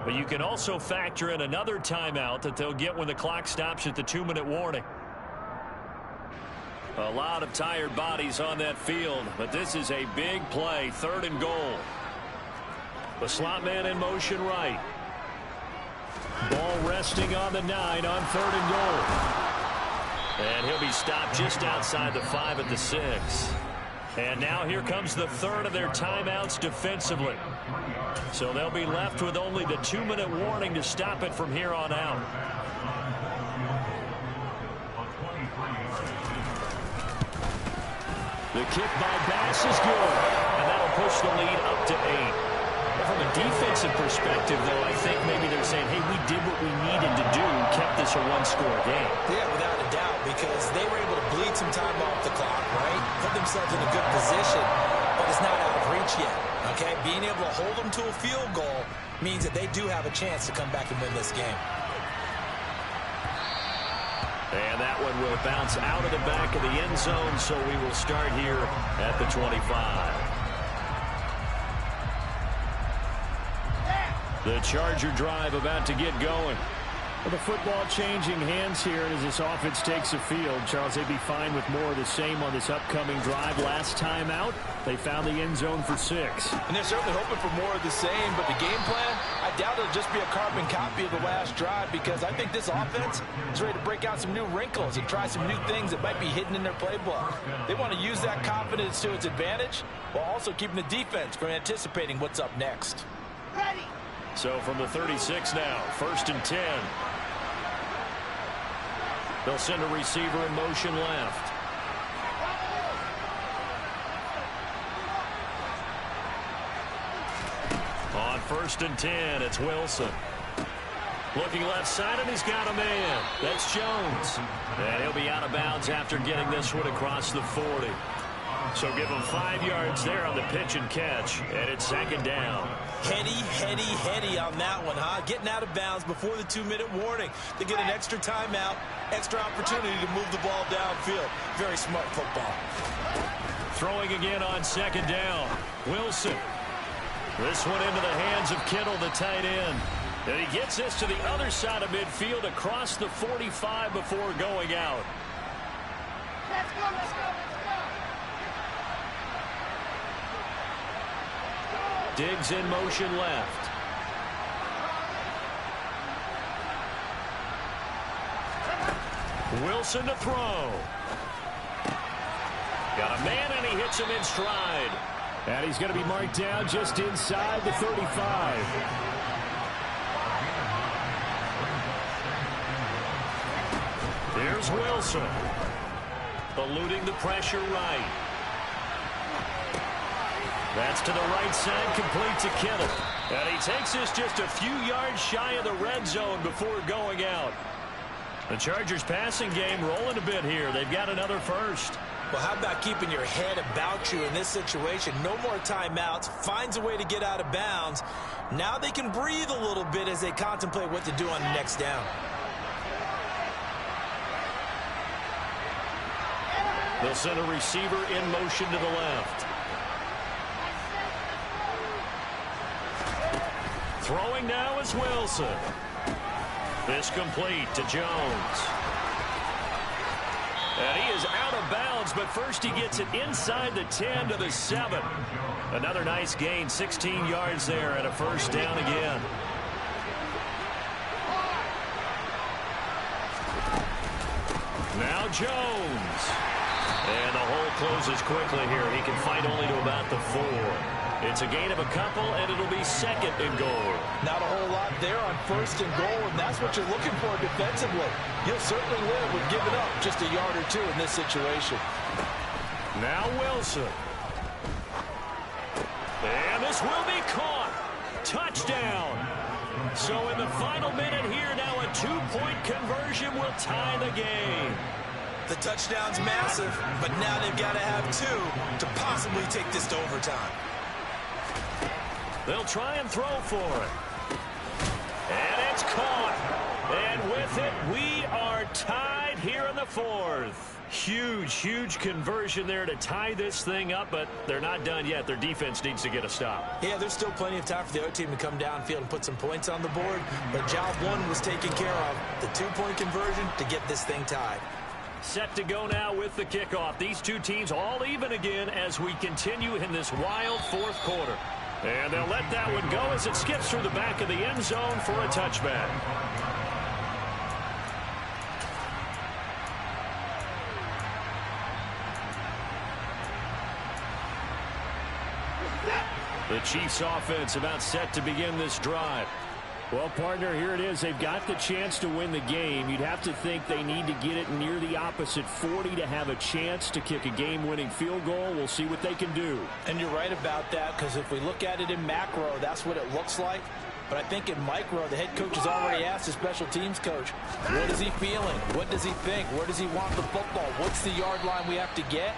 Speaker 2: But you can also factor in another timeout that they'll get when the clock stops at the 2-minute warning. A lot of tired bodies on that field, but this is a big play, third and goal. The slot man in motion right. Ball resting on the 9 on third and goal. And he'll be stopped just outside the 5 at the 6. And now here comes the third of their timeouts defensively. So they'll be left with only the 2-minute warning to stop it from here on out. The kick by Bass is good, and that'll push the lead up to 8. From a defensive perspective, though, I think maybe they're saying, hey, we did what we needed to do, kept this a one-score game.
Speaker 1: Yeah, without a doubt, because they were able to bleed some time off the clock, right? Put themselves in a good position, but it's not out of reach yet, okay? Being able to hold them to a field goal means that they do have a chance to come back and win this game.
Speaker 2: And that one will bounce out of the back of the end zone, so we will start here at the 25. The Charger drive about to get going.
Speaker 3: Well, the football changing hands here, and as this offense takes the field, Charles, they'd be fine with more of the same on this upcoming drive. Last time out, they found the end zone for 6.
Speaker 1: And they're certainly hoping for more of the same, but the game plan, I doubt it'll just be a carbon copy of the last drive, because I think this offense is ready to break out some new wrinkles and try some new things that might be hidden in their playbook. They want to use that confidence to its advantage while also keeping the defense from anticipating what's up next.
Speaker 4: Ready.
Speaker 2: So from the 36 now, first and 10. They'll send a receiver in motion left. On first and 10, it's Wilson. Looking left side, and he's got a man. That's Jones. And he'll be out of bounds after getting this one across the 40. So give them 5 yards there on the pitch and catch, and it's second down.
Speaker 1: Heady on that one, huh? Getting out of bounds before the 2-minute warning. They get an extra timeout, extra opportunity to move the ball downfield. Very smart football.
Speaker 2: Throwing again on second down. Wilson. This one into the hands of Kittle, the tight end. And he gets this to the other side of midfield across the 45 before going out.
Speaker 4: Let's go, let's go, let's go.
Speaker 2: Diggs in motion left. Wilson to throw. Got a man, and he hits him in stride.
Speaker 3: And he's going to be marked down just inside the 35.
Speaker 2: Here's Wilson. Eluding the pressure right. That's to the right side, complete to Kittle. And he takes this just a few yards shy of the red zone before going out. The Chargers passing game rolling a bit here. They've got another first.
Speaker 1: Well, how about keeping your head about you in this situation? No more timeouts. Finds a way to get out of bounds. Now they can breathe a little bit as they contemplate what to do on the next down.
Speaker 2: They'll send a receiver in motion to the left. Throwing now is Wilson. This complete to Jones. And he is out of bounds, but first he gets it inside the 10 to the 7. Another nice gain, 16 yards there, and a first down again. Now Jones. And the hole closes quickly here. He can fight only to about the 4. It's a gain of a couple, and it'll be second and goal.
Speaker 1: Not a whole lot there on first and goal, and that's what you're looking for defensively. You'll certainly live with giving up just a yard or two in this situation.
Speaker 2: Now Wilson. And this will be caught. Touchdown. So in the final minute here, now a 2-point conversion will tie the game.
Speaker 1: The touchdown's massive, but now they've got to have 2 to possibly take this to overtime.
Speaker 2: They'll try and throw for it. And it's caught. And with it, we are tied here in the 4th. Huge conversion there to tie this thing up, but they're not done yet. Their defense needs to get a stop.
Speaker 1: Yeah, there's still plenty of time for the other team to come downfield and put some points on the board, but job 1 was taken care of. The 2-point conversion to get this thing tied.
Speaker 2: Set to go now with the kickoff. These two teams all even again as we continue in this wild 4th quarter. And they'll let that one go as it skips through the back of the end zone for a touchback. The Chiefs offense about set to begin this drive.
Speaker 3: Well, partner, here it is. They've got the chance to win the game. You'd have to think they need to get it near the opposite 40 to have a chance to kick a game-winning field goal. We'll see what they can do.
Speaker 1: And you're right about that, because if we look at it in macro, that's what it looks like. But I think in micro, the head coach has already asked the special teams coach, what is he feeling? What does he think? Where does he want the football? What's the yard line we have to get?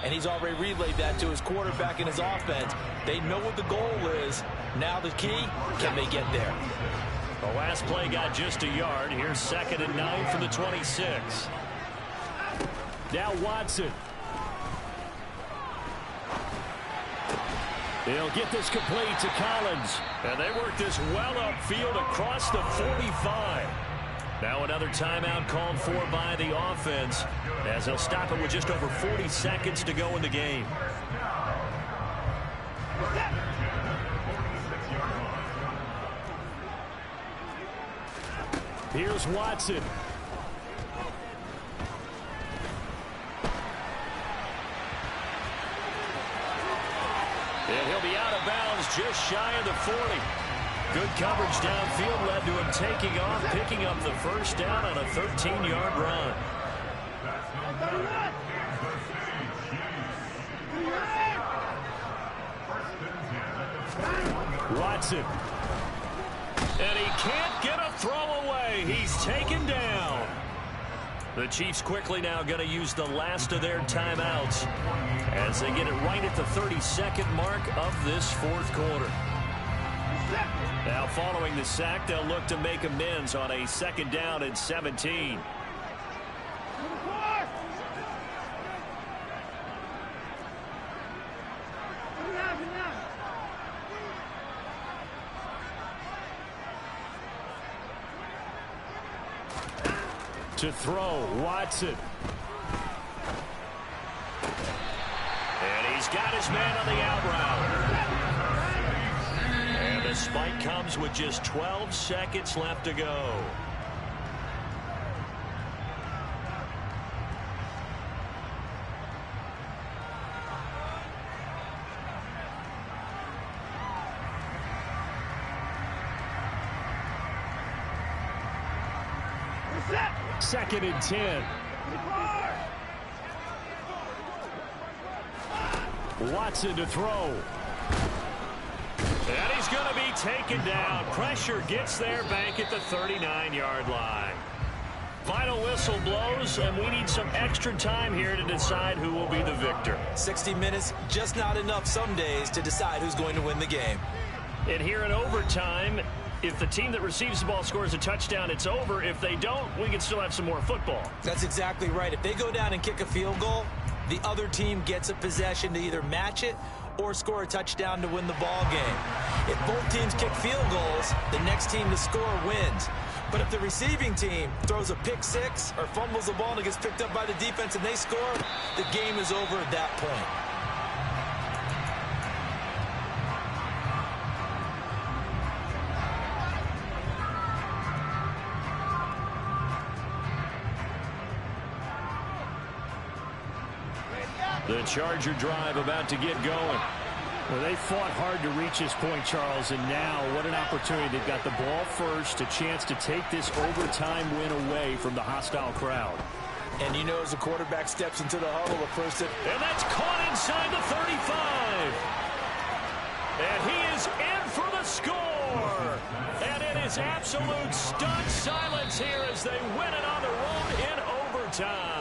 Speaker 1: And he's already relayed that to his quarterback and his offense. They know what the goal is. Now the key, can they get there?
Speaker 2: The last play got just a yard. Here's 2nd and 9 from the 26.
Speaker 3: Now Watson. They'll get this complete to Collins.
Speaker 2: And they work this well upfield across the 45. Now another timeout called for by the offense as they'll stop it with just over 40 seconds to go in the game.
Speaker 3: Here's Watson.
Speaker 2: And he'll be out of bounds just shy of the 40. Good coverage downfield led to him taking off, picking up the first down on a 13-yard run.
Speaker 3: Watson.
Speaker 2: And he can't get a throw away. He's taken down. The Chiefs quickly now going to use the last of their timeouts as they get it right at the 32nd mark of this fourth quarter. Now following the sack, they'll look to make amends on a 2nd down and 17.
Speaker 3: To throw, Watson.
Speaker 2: And he's got his man on the out route. And the spike comes with just 12 seconds left to go.
Speaker 3: Second and 10. Watson to throw.
Speaker 2: And he's going to be taken down. Pressure gets there back at the 39-yard line. Final whistle blows, and we need some extra time here to decide who will be the victor.
Speaker 1: 60 minutes, just not enough some days to decide who's going to win the game.
Speaker 3: And here in overtime, if the team that receives the ball scores a touchdown, it's over. If they don't, we can still have some more football.
Speaker 1: That's exactly right. If they go down and kick a field goal, the other team gets a possession to either match it or score a touchdown to win the ball game. If both teams kick field goals, the next team to score wins. But if the receiving team throws a pick six or fumbles the ball and it gets picked up by the defense and they score, the game is over at that point.
Speaker 2: The Charger drive about to get going.
Speaker 3: Well, they fought hard to reach this point, Charles, and now what an opportunity. They've got the ball first, a chance to take this overtime win away from the hostile crowd.
Speaker 1: And you know, as the quarterback steps into the huddle, the first hit.
Speaker 2: And that's caught inside the 35. And he is in for the score. And it is absolute stunned silence here as they win it on the road in overtime.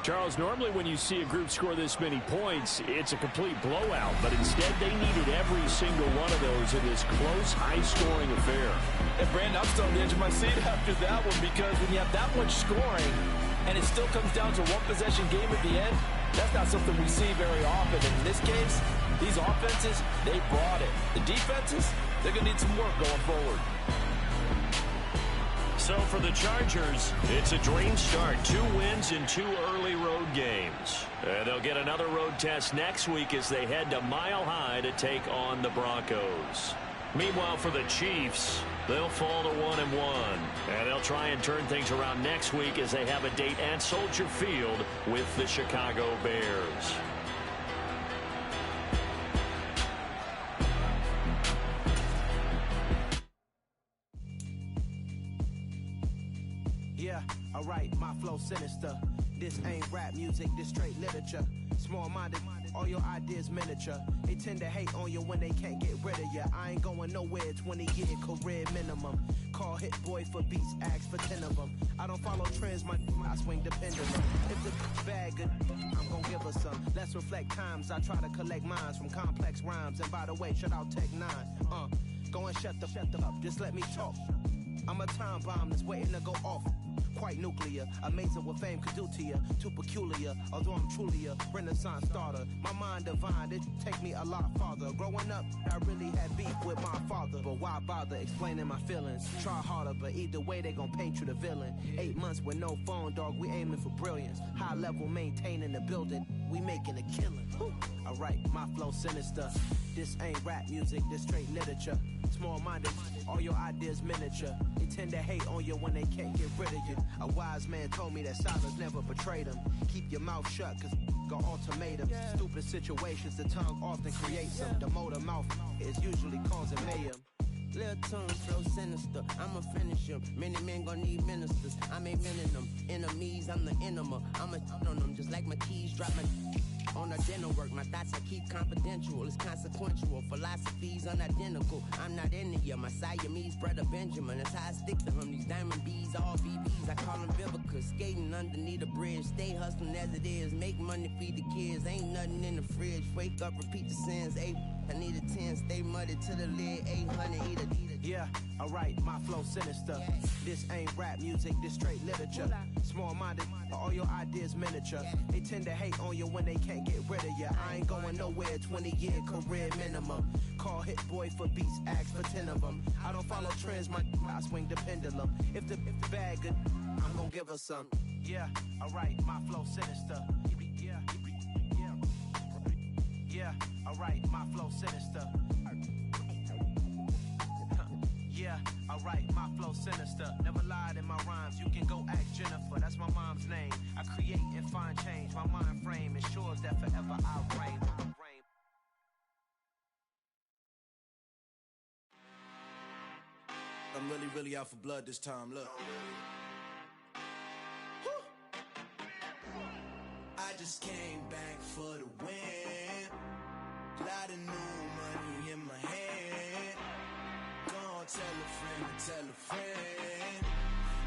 Speaker 3: Charles, normally when you see a group score this many points, it's a complete blowout. But instead, they needed every single one of those in this close, high-scoring affair.
Speaker 1: And Brandon, I'm still on the edge of my seat after that one, because when you have that much scoring and it still comes down to one possession game at the end, that's not something we see very often. And in this case, these offenses, they brought it. The defenses, they're going to need some work going forward.
Speaker 2: So for the Chargers, it's a dream start. 2 wins in 2 early road games. And they'll get another road test next week as they head to Mile High to take on the Broncos. Meanwhile, for the Chiefs, they'll fall to 1-1. And they'll try and turn things around next week as they have a date at Soldier Field with the Chicago Bears.
Speaker 5: Yeah, alright, my flow sinister. This ain't rap music, this straight literature. Small-minded, all your ideas miniature. They tend to hate on you when they can't get rid of you. I ain't going nowhere, 20-year career minimum. Call Hit Boy for beats, ask for 10 of them. I don't follow trends, I swing the pendulum. If the bag good, I'm gonna give her some. Let's reflect times, I try to collect minds from complex rhymes. And by the way, shut out Tech 9. Go and shut the up, just let me talk. I'm a time bomb that's waiting to go off. Quite nuclear, amazing what fame could do to you. Too peculiar, although I'm truly a renaissance starter. My mind divine, it take me a lot farther. Growing up, I really had beef with my father. But why bother explaining my feelings? Try harder, but either way they gon' paint you the villain. 8 months with no phone, dog, we aiming for brilliance. High level maintaining the building, we making a killing. Alright, my flow sinister. This ain't rap music, this straight literature. Small-minded, all your ideas miniature. They tend to hate on you when they can't get rid of you. A wise man told me that silence never betrayed him. Keep your mouth shut, cause got ultimatums. Stupid situations, the tongue often creates them. The motor mouth is usually causing mayhem. Lil' tune, flow sinister. I'ma finish him. Many men gon' need ministers. I'm a men in them. Enemies, I'm the enema. I'ma on them just like my keys. Drop my on the dinner work. My thoughts I keep confidential. It's consequential. Philosophies unidentical. I'm not India. My Siamese brother Benjamin. That's how I stick to him. These diamond bees, all BBs. I call them Vivica. Skating underneath the bridge. Stay hustling as it is. Make money, feed the kids. Ain't nothing in the fridge. Wake up, repeat the sins. I need a 10. Stay muddy to the lid. 800, eat a. Yeah, alright, my flow sinister. This ain't rap music, this straight literature. Small-minded, all your ideas miniature. They tend to hate on you when they can't get rid of you. I ain't going nowhere, 20-year career minimum. Call Hit Boy for beats, ask for 10 of them. I don't follow trends, I swing the pendulum. If the bag good, I'm gonna give her some. Yeah, alright, my flow sinister. Yeah, alright, my flow sinister. Yeah, alright, my flow sinister. Never lied in my rhymes, you can go ask Jennifer. That's my mom's name. I create and find change. My mind frame ensures that forever I'll reign.
Speaker 6: I'm really out for blood this time, look. I just came back for the win. Lot of new money in my hand. Tell a friend.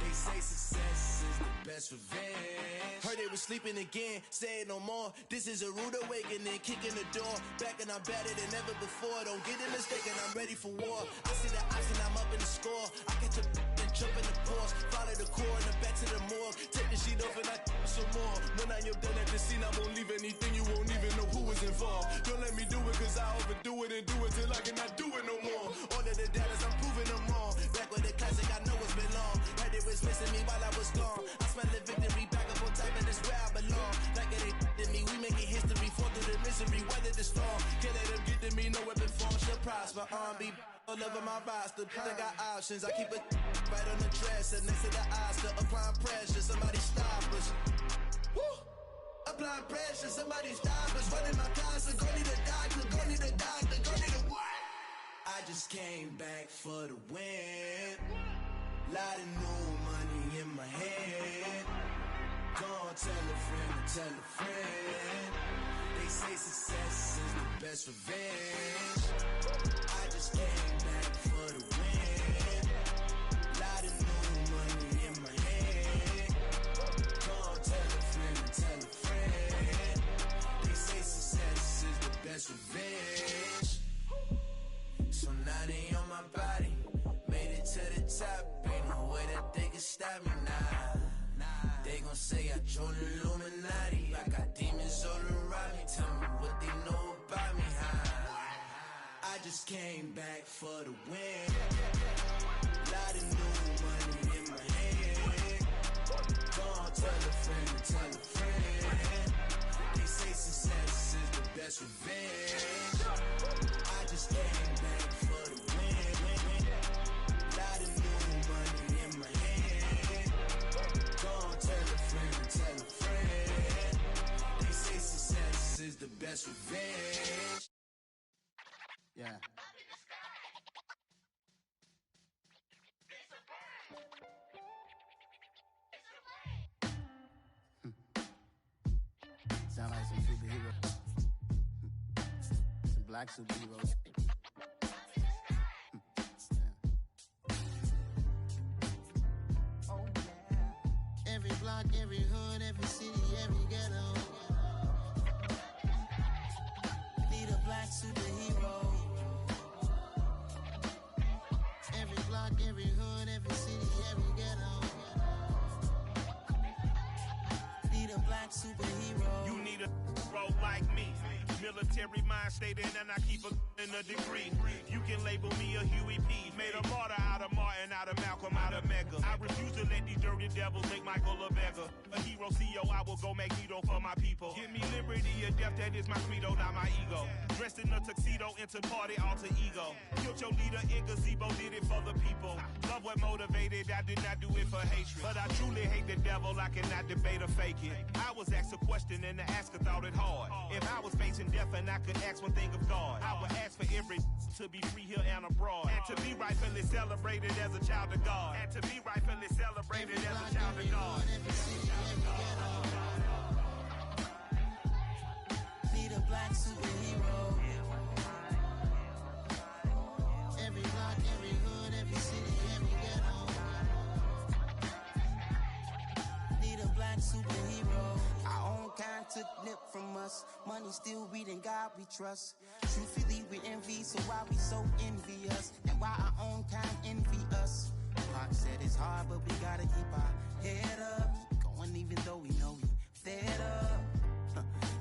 Speaker 6: They say success is the best revenge. Heard they was sleeping again, say it no more. This is a rude awakening, kicking the door. Back and I'm better than ever before. Don't get it mistaken, I'm ready for war. I see the option, I'm up in the score. I catch a and jump in the Porsche. Follow the core and the back to the morgue. Take the sheet off and I some more. When I am done at the scene, I won't leave anything. You won't even know who was involved. Don't let me do it, cause I overdo it and do it till I cannot do it no more. All of the dallas, I'm proving them wrong. Back with the classic, I know it's been long. Heard they was missing me while I was gone. I smell the victory, back up on time, and it's where I belong. Like it ain't to me, we making history. Fall through the misery, weather the storm. Can't let them get to me, no weapon form should prosper. Be all over my roster, I got options. I keep it right on the dresser, next to the Oscar. Applying pressure, somebody stop us. Woo! Applying pressure, somebody stop us. Running my closet, go need a doctor, go need a doctor, go need a what? I just came back for the win. Lot of new money in my hand. Go on, tell a friend. They say success is the best revenge. I just came back for the win. Lot of new money in my hand. Go on, tell a friend. They say success is the best revenge. So now they on my body, made it to the top. Ain't no way that they can stop me now. They gon' say I joined the Illuminati. I got demons all around me. Tell me what they know about me, huh? I just came back for the win. Lot of new money in my hand. Go on, tell a friend. They say success is the best revenge. I just came back for the win. Lot of new money in my hand. Go on, tell a friend. They say success is the best revenge. Yeah. Sound like some superheroes. Some black superheroes. Oh yeah. Every block, every hood, every city, every ghetto. Need a black superhero. Every block, every hood, every city, every ghetto. Need a black superhero.
Speaker 7: You need a role like me. Military mind stated, and I keep a degree. You can label me a Huey P. Made a martyr out of Martin, out of Malcolm, out of Mega. I refuse to let these dirty devils make Michael a beggar. A hero CEO, I will go Magneto for my people. Give me liberty Pretty or death, that is my credo, not my ego. Dressed in a tuxedo, into party alter ego. Killed your leader in gazebo, did it for the people. Love what motivated, I did not do it for hatred. But I truly hate the devil, I cannot debate or fake it. I was asked a question and the asker thought it hard. If I was facing death and I could ask one thing of God, I would ask for every to be free here and abroad. And to be rightfully celebrated as a child of God. And to be rightfully celebrated as a child of God.
Speaker 6: Need a black superhero. Every block, every hood, every city, every ghetto. Need a black superhero. Our own kind took nip from us. Money still reading God we trust. Truthfully we envy, so why we so envious? And why our own kind envy us? Pac said it's hard, but we gotta keep our head up. Going even though we know we fed up.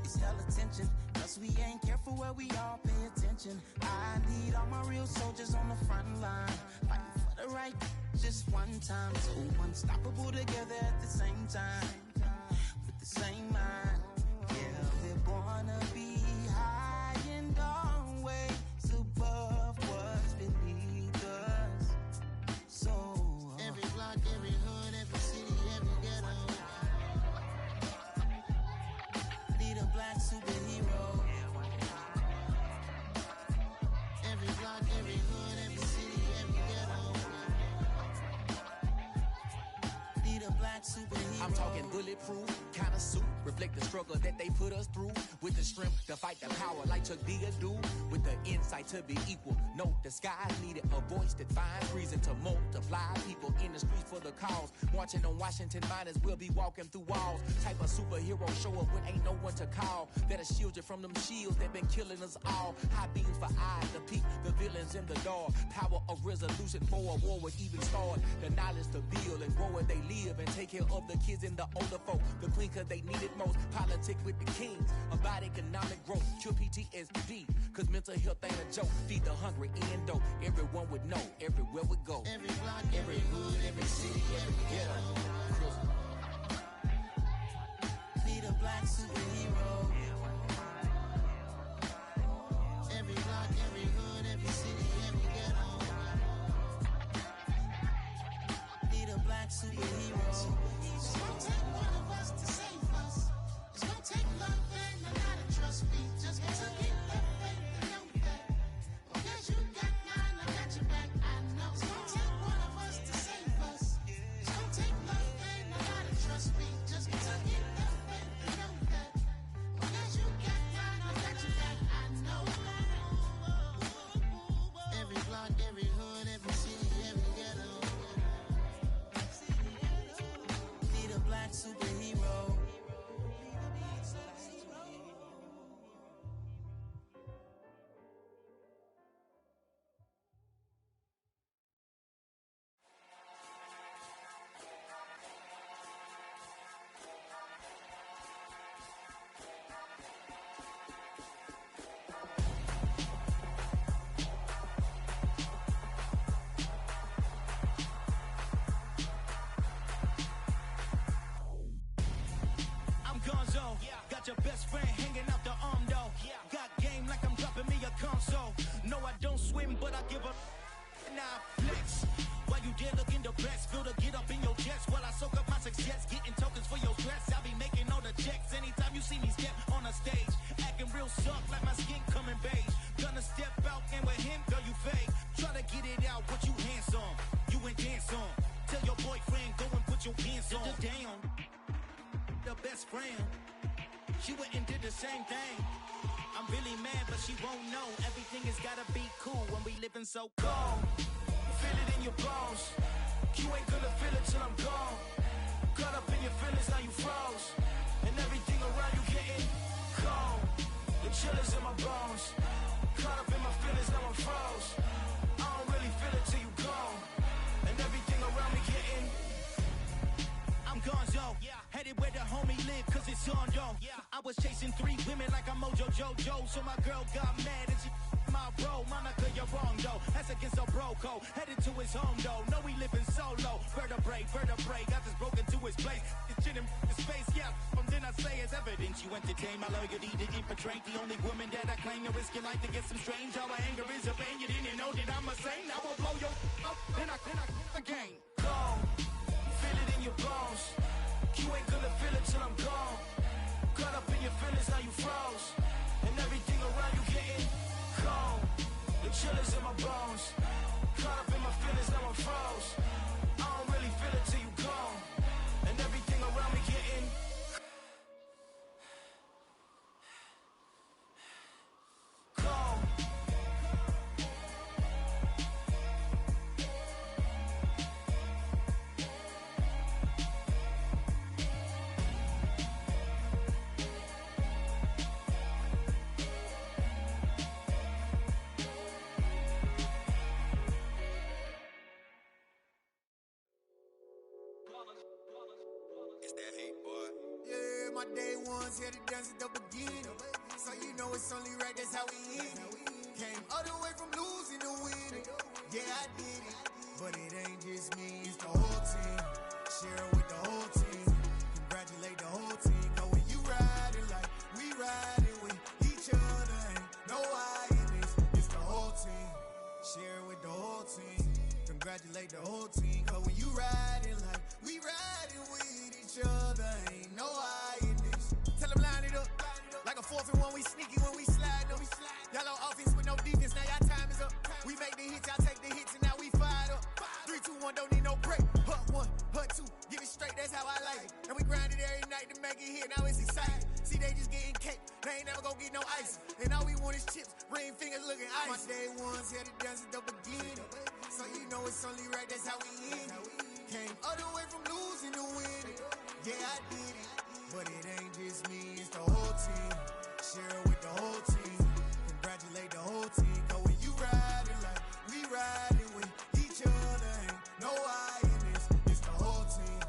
Speaker 6: It's hell attention, plus we ain't careful where we all pay attention. I need all my real soldiers on the front line, fighting for the right just one time. So unstoppable together at the same time, with the same mind. Yeah, we're born to be high and always above what's beneath us. So every block, every hood, every city, every ghetto. Need a black superhero. Every block, every hood, every city, every ghetto. Need a black superhero.
Speaker 8: I'm talking bulletproof kind of suit, reflect the struggle that they put us through. With the strength to fight the power like Chuck D do. With the insight to be equal. No disguise needed, a voice that finds reason to multiply. People in the streets for the cause. Marching on Washington miners, we'll be walking through walls. Type of superhero show up when ain't no one to call. That'll shield you from them shields that been killing us all. High beams for eyes to peek the villains in the dark. Power of resolution for a war would even start. The knowledge to build and grow where they live and take care of the kids and the older folk. The queen cause they need it most. Politic with the kings. About economic growth. Cure PTSD. Cause mental health ain't a joke. Feed the hungry and dope. Everyone would know. Everywhere we go.
Speaker 6: Every block, every hood, every city, every ghetto. Need a black superhero. Every block, every hood, every city, every ghetto. Need a black superhero. It's gonna take one of us to save us. It's gonna take love and a lot of trust. We just got to get that faith and know that. Because you got mine, I got your back. I know. It's gonna take one of us to save us. It's gonna take love and a lot of trust. We just got to get that faith and know that. Because you got mine, I got your back. I know. Every block, every hood, every city, every ghetto. Need a black superhero.
Speaker 5: I'm Gonzo, got your best friend hanging out the arm though. Got game like I'm dropping me a console. No, I don't swim, but I give a nah flex. While you there looking depressed, feel the get up in your chest while I soak up my success, getting tokens for your stress. I be making all the checks anytime you see me step on a stage, acting real soft like my skin coming beige. Gonna step out and with him, girl, you fake. Try to get it out, but you handsome. You ain't dance on. Tell your boyfriend go and put your pants on. Down. The best friend, she went and did the same thing. I'm really mad, but she won't know. Everything has gotta be cool when we living so cold. Feel it in your bones. You ain't gonna feel it till I'm gone. Caught up in your feelings, now you froze. And everything around you getting cold. The chill is in my bones. Caught up in my feelings, now I'm froze. I don't really feel it till you gone. And everything around me getting. I'm Gonzo, headed where the homie live, cause it's on though. I was chasing 3 women like I'm Mojo Jojo, so my girl got mad and she my bro. Monica, you're wrong though, that's against a bro code. Headed to his home though, no we living solo. Vertebrae, got this broken to his place. It's shit in his face, then I say it
Speaker 6: there's evidence you entertain. My loyalty to infiltrate. The only woman that I claim to risk your life to get some strange. All my anger is a pain. You didn't know that I'm a saint. I will blow your up, then I again.
Speaker 5: Gone, feel it in your bones. You ain't gonna feel it till I'm gone. Caught up in your feelings, now you froze. And everything around you getting gone. The chillers in my bones. Caught up in my feelings, now I'm froze. I don't really feel it till you gone. And everything around me getting gone.
Speaker 6: It's that hate, boy.
Speaker 9: Yeah, my day ones here to dance at the beginning. So you know it's only right, that's how we end it. Came all the way from losing to winning. Yeah, I did it. But it ain't just me, it's the whole team. Share it with the whole team. Congratulate the whole team. Cause when you riding like we riding with each other, ain't no I in this. It's the whole team. Share it with the whole team. Congratulate the whole team. Cause when you riding like we riding with each other, ain't no I in this. Tell them line it up. Like a 4th and 1, we sneaky when we slide them. Yellow offense with no defense, now y'all time is up. We make the hits, y'all take the hits, and now we fired up. 3, 2, 1, don't need no break. Hut 1, hut 2, give it straight, that's how I like it. And we grind it every night to make it here, now it's exciting. See, they just getting cake, they ain't never gonna get no ice. And all we want is chips, ring fingers looking ice. My day ones here to dance at the beginning. So you know it's only right, that's how we end it. Came all the way from losing to winning. Yeah, I did it. But it ain't just me, it's the whole team. Share it with the whole team. Congratulate the whole team. Cause when you riding like we riding with each other, ain't no I in this. It's the whole team.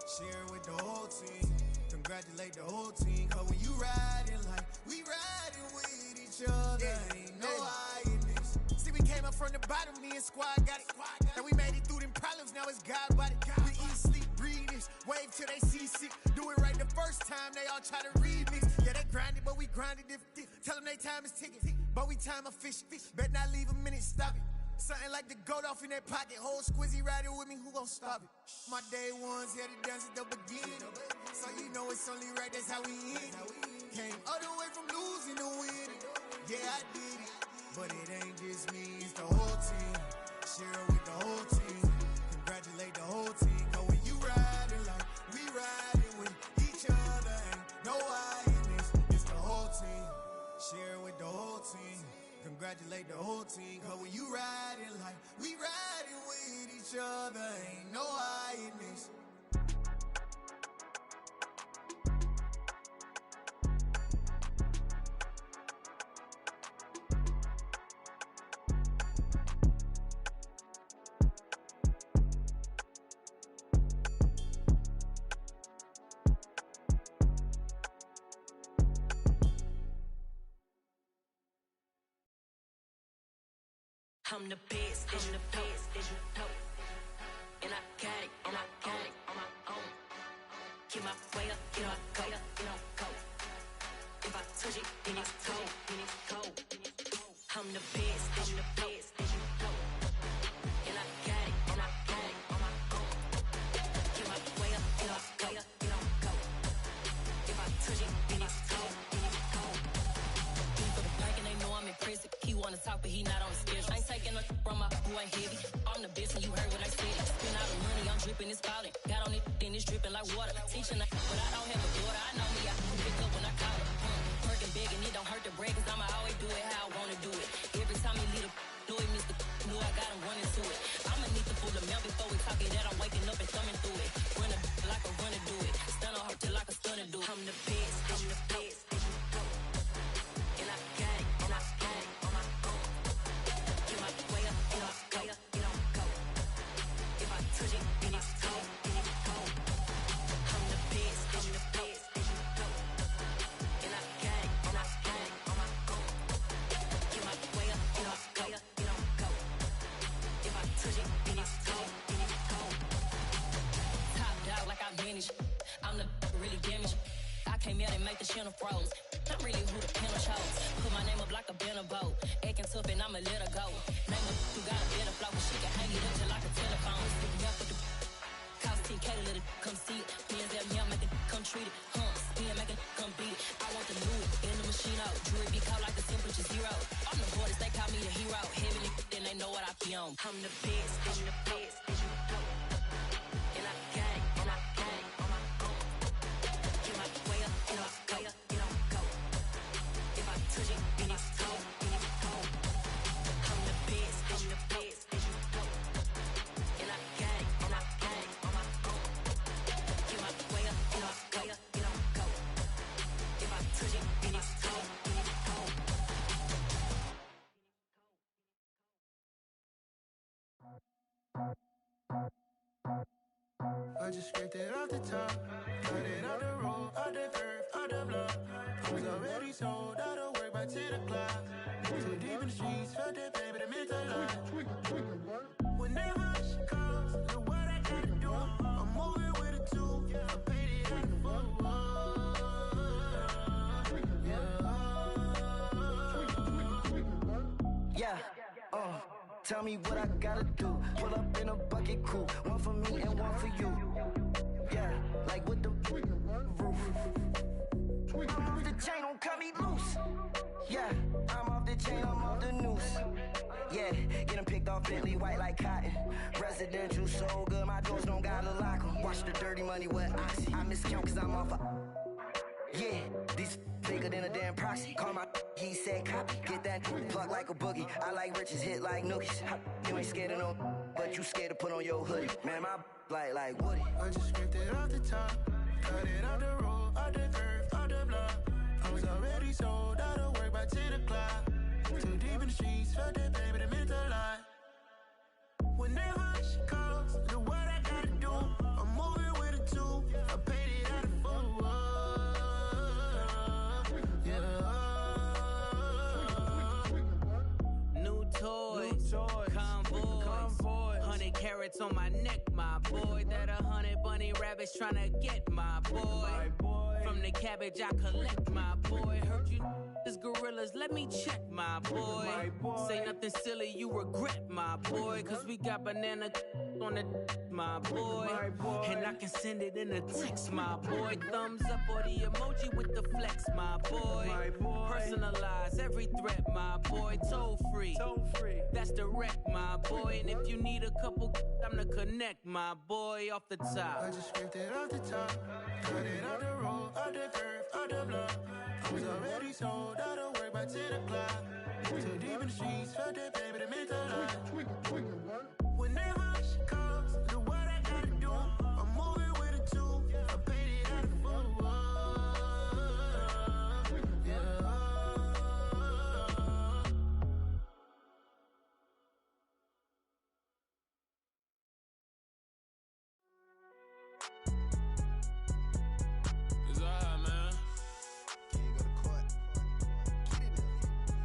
Speaker 9: Share it with the whole team. Congratulate the whole team. Cause when you riding like we riding with each other, ain't no I in this. See, we came up from the bottom, me and squad got it. And we made it through them problems, now it's God body. We eat, sleep, breathe this, wave till they seasick. Do it right the first time, they all try to remix. Yeah, they grinded, but we grinded different. Tell them they time is ticking, but we time a fish. Bet not leave a minute, stop it. Something like the goat off in that pocket. Whole squizzy riding with me, who gon' stop it? My day ones here to dance at the beginning. So you know it's only right, that's how we end it. Came all the way from losing to winning. Yeah, I did it. But it ain't just me, it's the whole team. Share it with the whole team. Congratulate the whole team. Cause when you riding like we riding with each other, ain't no I in this. It's the whole team. Share it with the whole team. Congratulate the whole team. Cause when you riding like we riding with each other, ain't no I in this.
Speaker 10: I'm the best, I'm the best, as you know. And I got it, and I got it on my own. Get my way up, get on go, get on go. If I touch it, then it's cold, then it's cold. I'm the best, I'm the best, as you know. And I got it, and I got it on my own. Get my way up, get on go, get on go. If I touch it, then it's cold, then it's cold. He for the blank and they know I'm impressive. He wanna talk, but he not on the schedule. I ain't taking no from my boy ain't heavy. I'm the best and you heard what I said. Spend all the money, I'm dripping, it's falling. Got on it, then it's dripping like water. Teaching but I don't have a daughter. I know me, I can pick up when I call her. Working big and it don't hurt the break, cause I'ma always do it how I wanna do it. Every time he lead a know it, Mr. Knew I got him running to it. I'ma need to pull the milk before we talk it that I'm waking up and thumbing through it. Run a like a runner do it. Stun on her till like a stunner do it. I'm the best, I'm the best. And I got it, and I got it on my own. Get my way up, get on go, get on go. If I touch it, then it's cold, then it's cold. I'm the best, I'm the best. and make the channel froze. I'm really who the panel chose. Put my name up like a banner boat. Acting tough and I'ma let her go. Name her who got a better flow, but she can hang it up just like a telephone. Sticking up with the cost 10K to let it come see it. Hands up, yeah, make it come treat it. Spin, make it come beat it. I want the Louis in the machine out. Jewelry be caught like the temperature zero. I'm the hardest, they call me the hero. Heavenly, then they know what I be on. I'm the best, I'm the best, and you know. And I got it, and I got it on my own. Get my way up, get on go, get on go. If I touch it, then it's cold, then it's cold. I'm the best, I'm the best, and you know. And I got it, and I got it on my own. Get my way up, get on go, get on go. If I touch it, then it's cold, then it's cold.
Speaker 5: I just scraped it off the top, cut it off the road, off the curve, off the block. I was already sold out of work by 10 o'clock. Too deep in the streets, felt that pain, but it meant a lot. Whenever she calls, look what I gotta do. I'm moving with a two, I paid it out the full. Yeah, tell me what I gotta do. Pull up in a bucket crew, one for me and one for you. Yeah, like with the roof. I'm off the chain, don't cut me loose. Yeah, I'm off the chain, I'm off the noose. Yeah, getting picked off Bentley, white like cotton. Residential, so good, my doors don't gotta lock 'em. Watch the dirty money with Oxy. I miscount cause I'm off a... Yeah, these bigger than a damn proxy. Call my he said copy. Get that plug like a boogie. I like riches, hit like nookies. You ain't scared of no, but you scared to put on your hoodie. Man, my like Woody. I just scraped it off the top, cut it off the road, off the curve, off the block. I was already sold out of work by 10 o'clock. Too deep in the streets, felt that pain, but it meant a lot. Whenever she calls, look what I gotta do. I'm moving with a two, I paid it out of full.
Speaker 11: Convoy, 100 carats on my neck, my boy. That 100 bunny rabbits tryna get my boy. From the cabbage I collect, my boy. Heard you is gorillas, let me check, my boy. Say nothing silly, you regret, my boy. Cause we got banana on the my boy. And I can send it in a text, my boy. Thumbs up or the emoji with the flex, my boy. Personalize every threat, my boy. Toll free, that's direct, my boy. And if you need a couple, I'm the connect, my boy. Off the top, I just scraped it off the top, cut it off the road, off the curve, off the block. I was already sold out of work by 10 o'clock. Too deep in the streets, felt that pain, but it meant a lot. Whenever she calls, look what I gotta do. I'm moving with a two, I paid it out of full.
Speaker 12: It's alright, man.
Speaker 5: Can't go to court.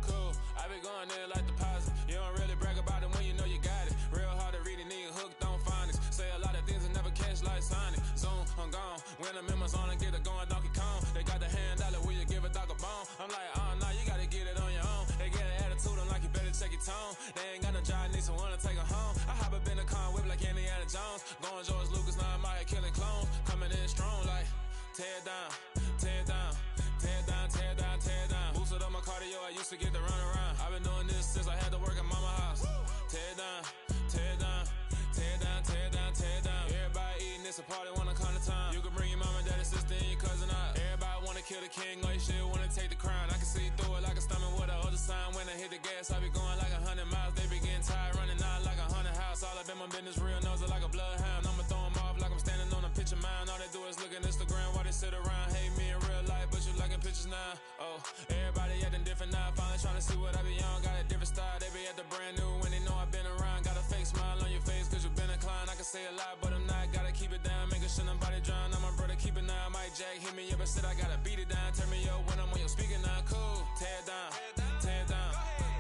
Speaker 12: Cool, I been going there like deposit. You don't really brag about it when you know you got it. Real hard to read it, nigga hooked on phonics. Say a lot of things and never catch like Sonic. Zoom, I'm gone. When I'm in my zone and get it going Donkey Kong. They got the hand dollar, will you give a dog a bone? I'm like, oh no, you gotta get it on your own. They get an attitude, I'm like, you better check your tone. They ain't got no job, need someone to take her home. I hop up in the car, whip like Indiana Jones. Going George Lucas, now I'm out here killing clones. Coming in strong like, tear down, tear down, tear down, tear down, tear down. Boosted up my cardio, I used to get to run around. I've been doing this since I had to work at mama house. Tear down, tear down, tear down, tear down, tear down. Everybody eating, it's a party, wanna come to time. You can bring your mama, daddy, sister, and your cousin out. Everybody wanna kill the king, or you shit wanna take the crown. I can see through it like a stomach with a other sign. When I hit the gas, I be going like 100 miles. They be getting tired, running out like 100 house. All up in my business, real nose like a bloodhound. I'ma throw 'em off like I'm standing on a picture mound. All they do is look at Instagram while they sit around. Hate me in real life, but you liking pictures now. Oh, everybody acting different now. Finally trying to see what I be on. Got a different style, they be at the brand new when they know I've been around. Got a fake smile on your face cause you been inclined. I can say a lot, but I'm not. Gotta keep it down, making sure nobody drown. I'm my brother, keep it now. Mike Jack hit me up and said I gotta beat it down. Turn me up when I'm on your speaker now. Cool, tear down, tear down,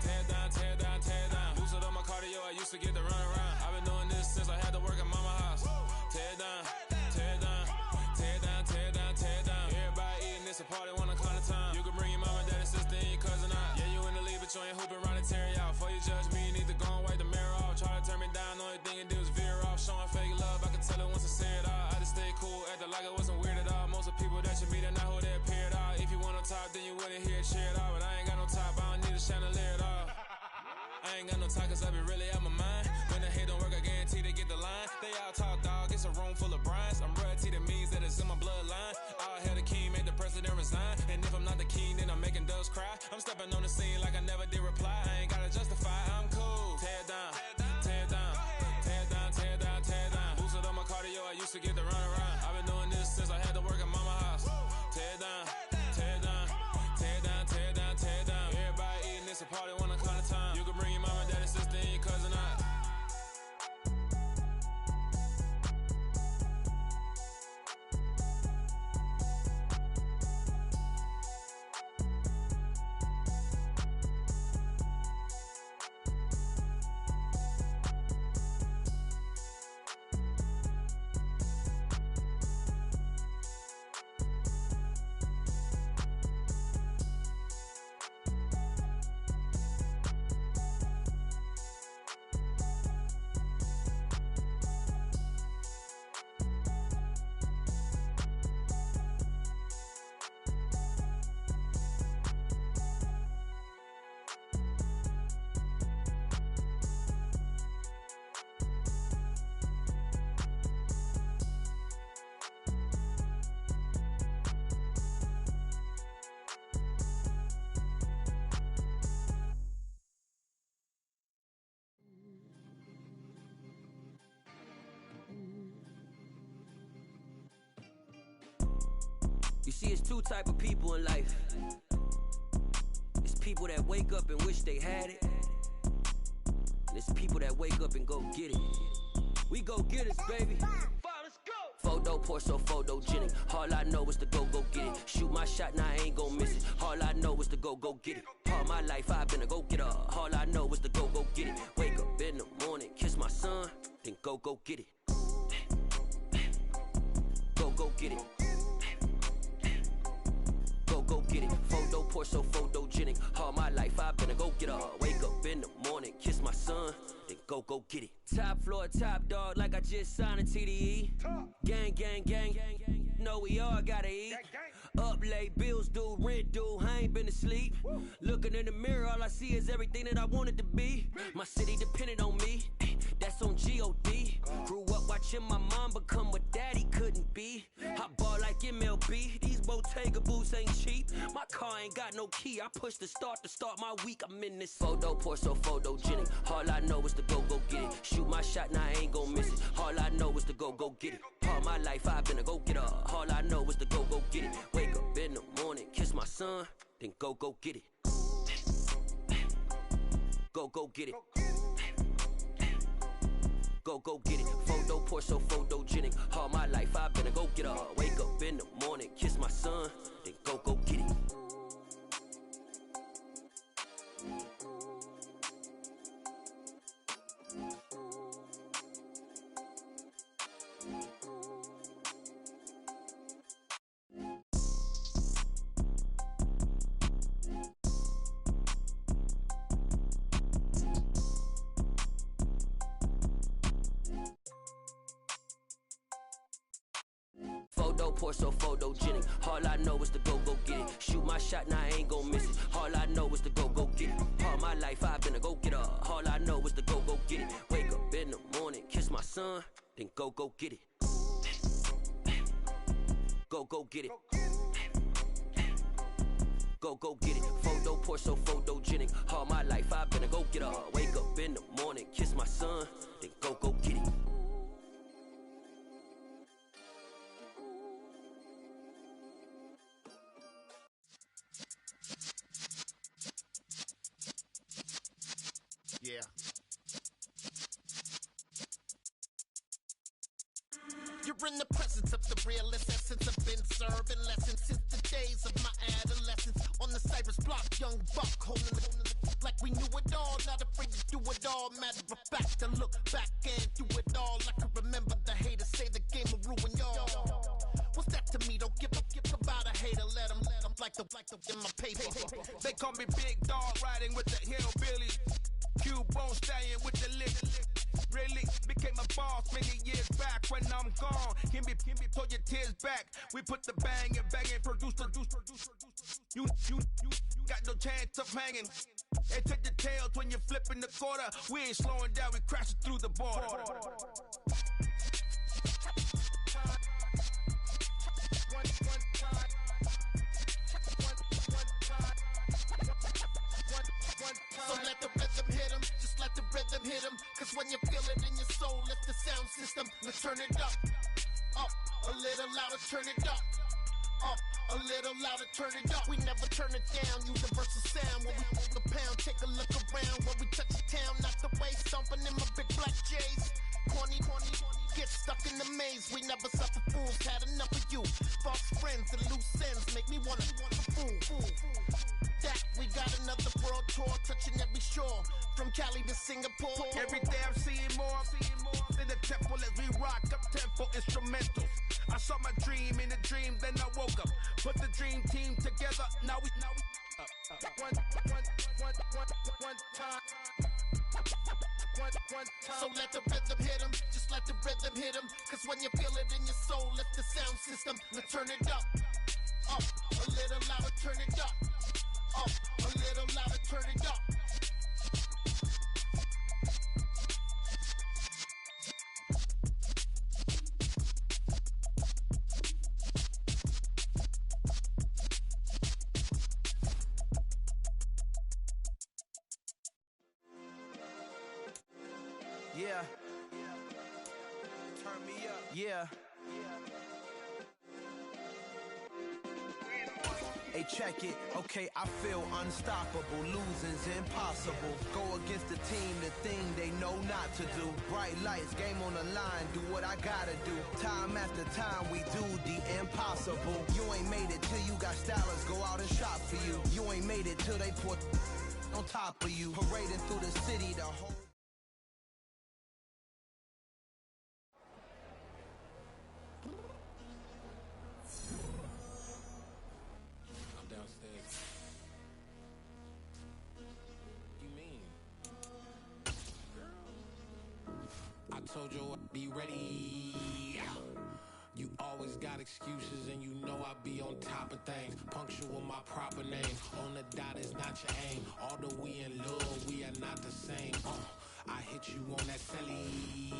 Speaker 12: tear down, tear down, tear down. Boosted up my cardio, I used to get to run around. I've been doing this since I had to work at mama house. Tear down, tear down, tear down, tear down, tear down. Everybody eating, it's a party. I ain't got no time, cause I be really out my mind. When the hate don't work, I guarantee they get the line. They all talk, dog, it's a room full of brines. I'm royalty, that means that it's in my bloodline. All hail the king, make the president resign. And if I'm not the king, then I'm making doves cry. I'm stepping on the scene like I never did reply. I ain't gotta justify, I'm cool. Tear down, tear down, tear down, tear down, tear down. Boosted on my cardio, I used to get the run around. I've been doing this since I had to work at mama house. Tear down, tear down, tear down, tear down, tear down. Everybody eating, it's a party when I come to time. You can bring your mama, daddy, sister, and your cousin out.
Speaker 13: You see, it's two type of people in life. It's people that wake up and wish they had it, and it's people that wake up and go get it. We go get it, baby. Photo poor, so photogenic. All I know is to go get it. Shoot my shot, now I ain't gon' miss it. All I know is to go get it. All my life I've been a go-getter. All I know is to go get it. Wake up in the morning, kiss my son, then go get it. Go get it. Go get it. Photo poor, so photogenic. All my life I've been a go-getter. Wake up in the morning, kiss my son, then go get it. Top floor, top dog, like I just signed a TDE. Gang, gang, gang. No, we all gotta eat. Up late, bills due, rent due, I ain't been asleep. Looking in the mirror, all I see is everything that I wanted to be. My city depended on me, that's on G.O.D. Grew up watching my mom become what daddy couldn't be. I ball like MLB, these Bottega boots ain't cheap. My car ain't got no key, I push the start to start my week. I'm in this photo poor, so photogenic. All I know is to go get it. Shoot my shot, now I ain't gon' miss it. All I know is to go get it. All my life I've been a go-getter. All I know is to go get it. Wake up in the morning, kiss my son, then go get it. Go get it. Go get it. Photo poor, so photogenic. All my life I've been a go-getter. Wake up in the morning, kiss my son, then go get it. Photo poor, so photogenic. All I know is to go get it. Shoot my shot, now I ain't gon' miss it. All I know is to go get it. All my life I've been a go-getter. All I know is to go get it. Wake up in the morning, kiss my son, then go get it. Go get it. Go get it. Photo poor, so photogenic. All my life I've been a go-getter. Wake up in the morning, kiss my son, then go get it.
Speaker 14: Yeah. You're in the presence of the realest essence. I've been serving lessons since the days of my adolescence. On the Cypress block, young buck holding it like we knew it all. Not afraid to do it all. Matter of fact, to look back and do it all. I can remember the haters say the game will ruin y'all. What's that to me? Don't give about a hater. Let them like the in my paper.
Speaker 15: They call me Big Dog, riding with the hillbillies. Cubone stallion with the lick. Really became a boss many years back. When I'm gone, can be throw your tears back. We put the bang and produce. You got no chance of hanging. They take the tails when you're flipping the quarter. We ain't slowing down, we crashing through the border.
Speaker 14: So let the rhythm hit him, just let the rhythm hit him. Cause when you feel it in your soul, lift the sound system. Let's turn it up, a little louder, turn it up. A little louder, turn it up. We never turn it down, universal sound. When we move the pound, take a look around. When we touch the town, not the way, stomping in my big black J's. Corny, get stuck in the maze. We never suffer fools, had enough of you. False friends and loose ends make me wanna fool. That we got another world tour, touching every shore. From Cali to Singapore.
Speaker 15: Every day I'm seeing more in the temple as we rock up tempo instrumentals. I saw my dream in a dream, then I woke up. Put the dream team together, now we one time.
Speaker 14: So let the rhythm hit him, just let the rhythm hit him. Cause when you feel it in your soul, lift the sound system. Let's turn it up, a little louder, turn it up, a little louder, turn it up.
Speaker 5: Yeah. Turn me up. Yeah. Hey, check it. Okay, I feel unstoppable. Losing's impossible. Go against the team, the thing they know not to do. Bright lights, game on the line. Do what I gotta do. Time after time, we do the impossible. You ain't made it till you got stylers. Go out and shop for you. You ain't made it till they put on top of you. Parading through the city, the whole...
Speaker 16: Told you I'd be ready. You always got excuses and you know I be on top of things. Punctual my proper name. On the dot is not your aim. Although we in love, we are not the same. I hit you on that celly.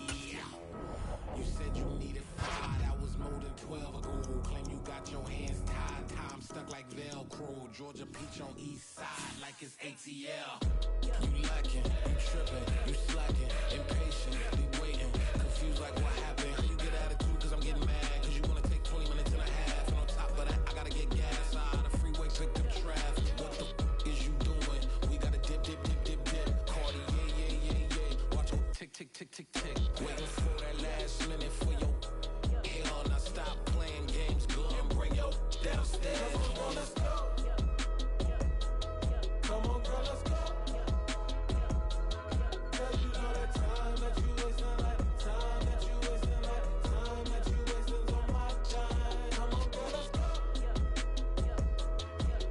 Speaker 16: You said you needed 5, that was more than 12 ago. Claim you got your hands tied, time stuck like Velcro. Georgia Peach on east side like it's ATL. You lacking, you tripping, you slacking, impatient, be waiting, confused like what happened. You get attitude cause I'm getting mad, cause you wanna take 20 minutes and a half. And on top of that, I gotta get gas out of the freeway, pick up traffic. What the is you doing? We gotta dip. Cardi, yeah. Watch your tick. Waiting for that last minute for your hell. Now stop playing games, go and bring your downstairs. Come on, let's go. Come on, girl, let's go. Cause you know that time that you wasting, like time that you wasting, like time that you wasting on my time. Come on, girl, let's go.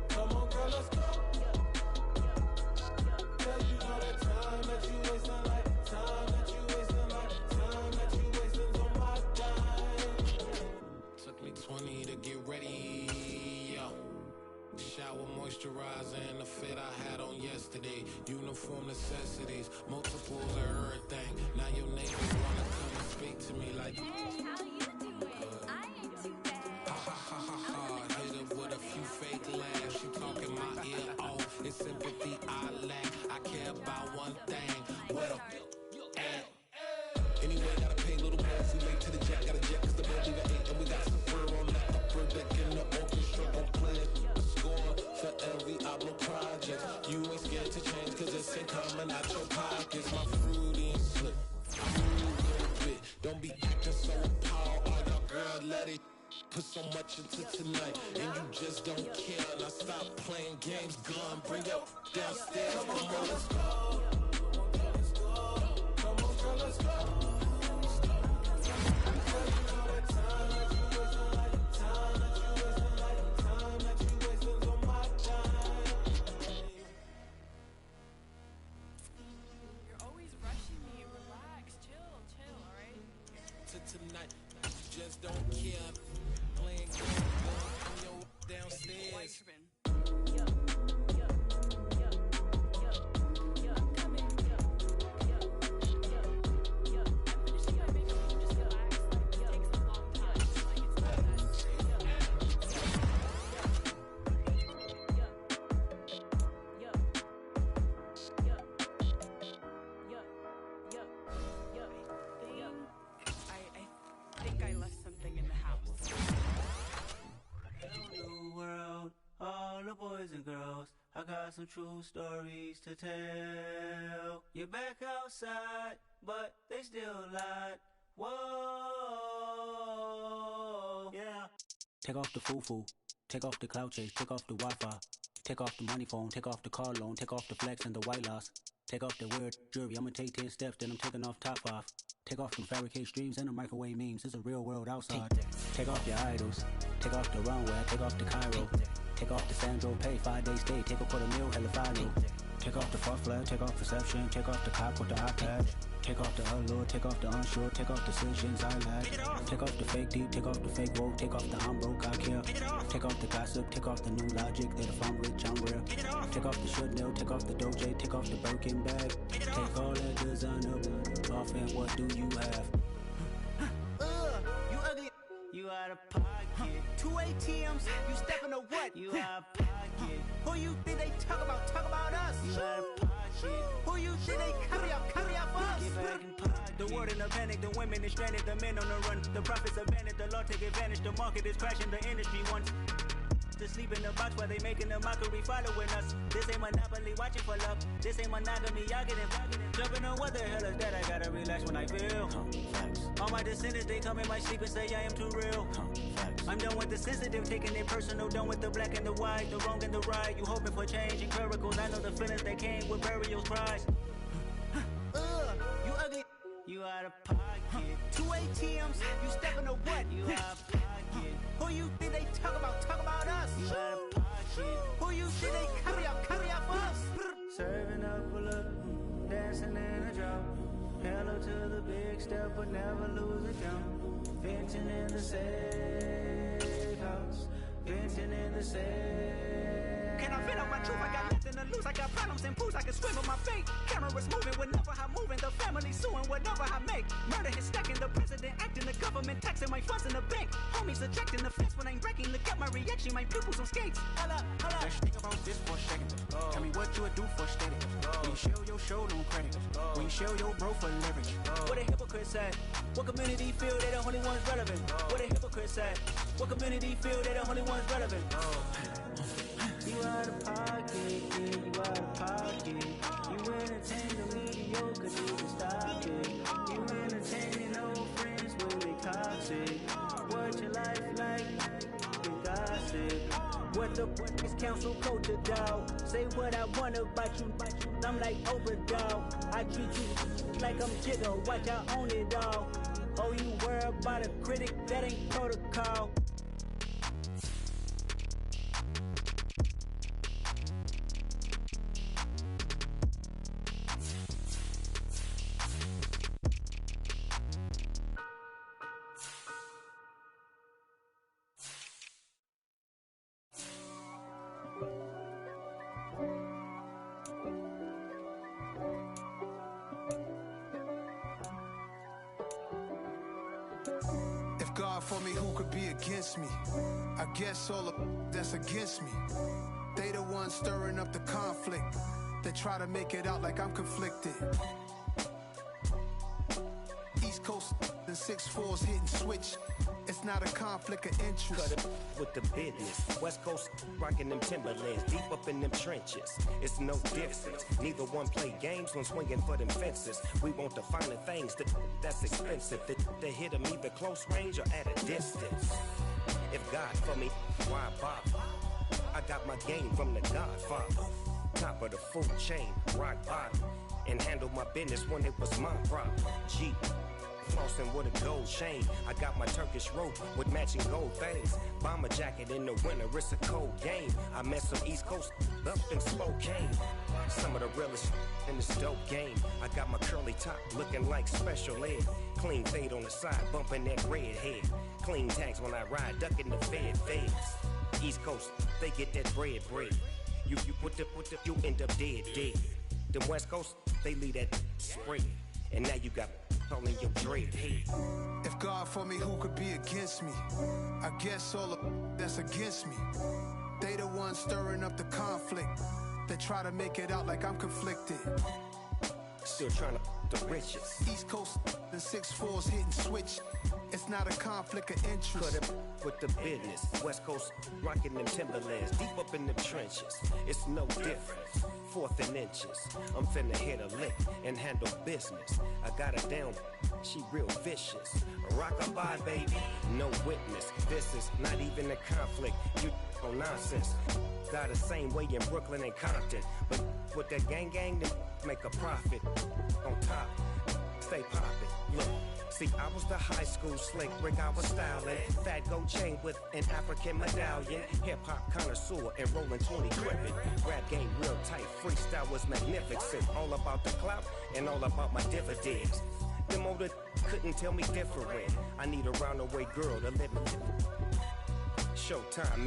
Speaker 16: Come on, girl, let's go. Cause you know that time that you wasting, like time that you wasting, like time that you wasting on my time. Took me 20 to get ready, yo. Shower, moisturizer, and the fit I had on yesterday. Uniform necessities, multiples of everything. Now your neighbors wanna come and speak to me like,
Speaker 17: hey, how you doing? I ain't too bad.
Speaker 16: ha. Hit her with a few fake laughs. She talking my ear off. It's sympathy I lack. I care about one thing. What up? Anyway, gotta pay a little more if we late to the jet. Got a jet cause the boat leave at 8. And we got Super on the upper deck in the orchestra. Don't play the score for every album project. You ain't scared to change cause it's ain't coming out your pockets. My fruity and slip. I'm really a little bit. Don't be acting so appalled. All y'all girl, let it put so much into tonight. And you just don't care. Now stop playing games. Gun, bring your downstairs. Come on, girl, let's go. Come on, girl, let's go. Tonight, just don't care. Playing games, going downstairs.
Speaker 18: got some true stories to tell. You're back outside, but they still lied. Whoa, yeah. Take off the foo-foo, take off the cloud chase, take off the Wi-Fi, take off the money phone, take off the car loan, take off the flex and the white loss. Take off the weird jewelry, I'ma take 10 steps, then I'm taking off top 5. Take off them fabricated streams and the microwave memes, it's a real world outside. Take off your idols, take off the runway, take off the Cairo. Take off the Sandro, pay 5 days stay, take a $250,000, hella final. Take off the far flag, take off perception, take off the cop with the iPad. Take off the allure, take off the unsure, take off decisions I lack. Take off the fake deep, take off the fake woke, take off the I'm broke, I care. Take off the gossip, take off the new logic that if I'm rich, I'm rare. Take off the should know, take off the Doja, take off the Birkin bag. Take all that designer off and what do you have?
Speaker 5: You ugly.
Speaker 18: You out of pocket.
Speaker 5: 2 ATMs, you stepping to what?
Speaker 18: You out of pocket.
Speaker 5: Who you think they talk about us?
Speaker 18: You out of pocket.
Speaker 5: Who you think they carry out for us?
Speaker 18: Get back in pocket.
Speaker 5: The world in a panic, the women is stranded, the men on the run. The profits abandoned, the law take advantage, the market is crashing, the industry wants to sleep in the box while they making a mockery following us. This ain't monopoly, watching for love. This ain't monogamy, y'all getting jumping on what the hell is that? I gotta relax when I feel. All my descendants, they come in my sleep and say I am too real. I'm done with the sensitive, taking it personal, done with the black and the white, the wrong and the right. You hoping for change and miracles, I know the feelings that came with burials, cries. You ugly.
Speaker 18: You out of pocket.
Speaker 5: 2 ATMs, you stepping to what?
Speaker 18: You out of pocket.
Speaker 5: Who you think they talk about us?
Speaker 18: You out of pocket.
Speaker 5: Who you think they carry out for us?
Speaker 18: Serving up a look, dancing in a drop. Hello to the big step, but never lose a jump. Venting in the safe house. Venting in the safe.
Speaker 5: Can I vent out my truth? I got nothing to lose. I got problems and booze. I can swim with my fate. Cameras moving whenever I'm moving. The family suing whatever I make. Murder is stacking. The president acting. The government taxing my funds in the bank. Homies ejecting the fence when I'm breaking. Look at my reaction. My pupils on skates. Hold up.
Speaker 19: Let's think about this for a second. Tell me what you would do for steady. When you show your show, no credit. When you show your bro for leverage.
Speaker 5: What a hypocrite said. What community feel they the only ones relevant? What a hypocrite said. What community feel they the only ones relevant?
Speaker 18: You out of pocket, yeah, you out of pocket. You entertain the mediocre, need to stop it. You entertaining old friends when they toxic. What your life like? You gossip.
Speaker 5: What the is council culture, dog? Say what I want about you. I'm like overdog. I treat you like I'm Jigga. Watch I own it all. Oh, you worry about a critic? That ain't protocol.
Speaker 9: God for me, who could be against me? I guess all of that's against me. They the ones stirring up the conflict. They try to make it out like I'm conflicted. East Coast and 6'4's hitting switch. It's not a conflict of interest.
Speaker 20: Cut it with the business. West Coast rocking them Timberlands, deep up in them trenches. It's no difference. Neither one play games when swinging for them fences. We want the finer things that's expensive. That hit them either close range or at a distance. If God for me, why bother? I got my game from the Godfather. Top of the food chain, rock bottom. And handle my business when it was my problem. G. Flossing with a gold chain. I got my Turkish rope with matching gold things. Bomber jacket in the winter, it's a cold game. I met some East Coast up in Spokane. Some of the realest in this dope game. I got my curly top looking like special ed. Clean fade on the side, bumping that red head. Clean tags when I ride, ducking the feds. East Coast, they get that bread. You put the, you end up dead. Them West Coast, they leave that spread. And now you got all in your dread head.
Speaker 9: If God for me, who could be against me? I guess all of that's against me. They the ones stirring up the conflict. They try to make it out like I'm conflicted.
Speaker 20: still trying to the riches.
Speaker 21: East Coast, the 6'4s hitting switch. It's not a conflict of interest.
Speaker 20: Cut it with the business. West Coast rocking them Timberlands, deep up in them trenches. It's no difference. 4th and inches. I'm finna hit a lick and handle business. I got her down, she real vicious. Rock-a-bye, baby, no witness. This is not even a conflict. You on nonsense. Got the same way in Brooklyn and Compton, but with that gang, then make a profit. On top, stay poppin'. Look. See, I was the high school slick Rick, I was styling. Fat gold chain with an African medallion. Hip-hop connoisseur and rolling 20 gripping. Rap game real tight, freestyle was magnificent. All about the clout and all about my dividends. Them older couldn't tell me different. I need a round-away girl to live in. Showtime.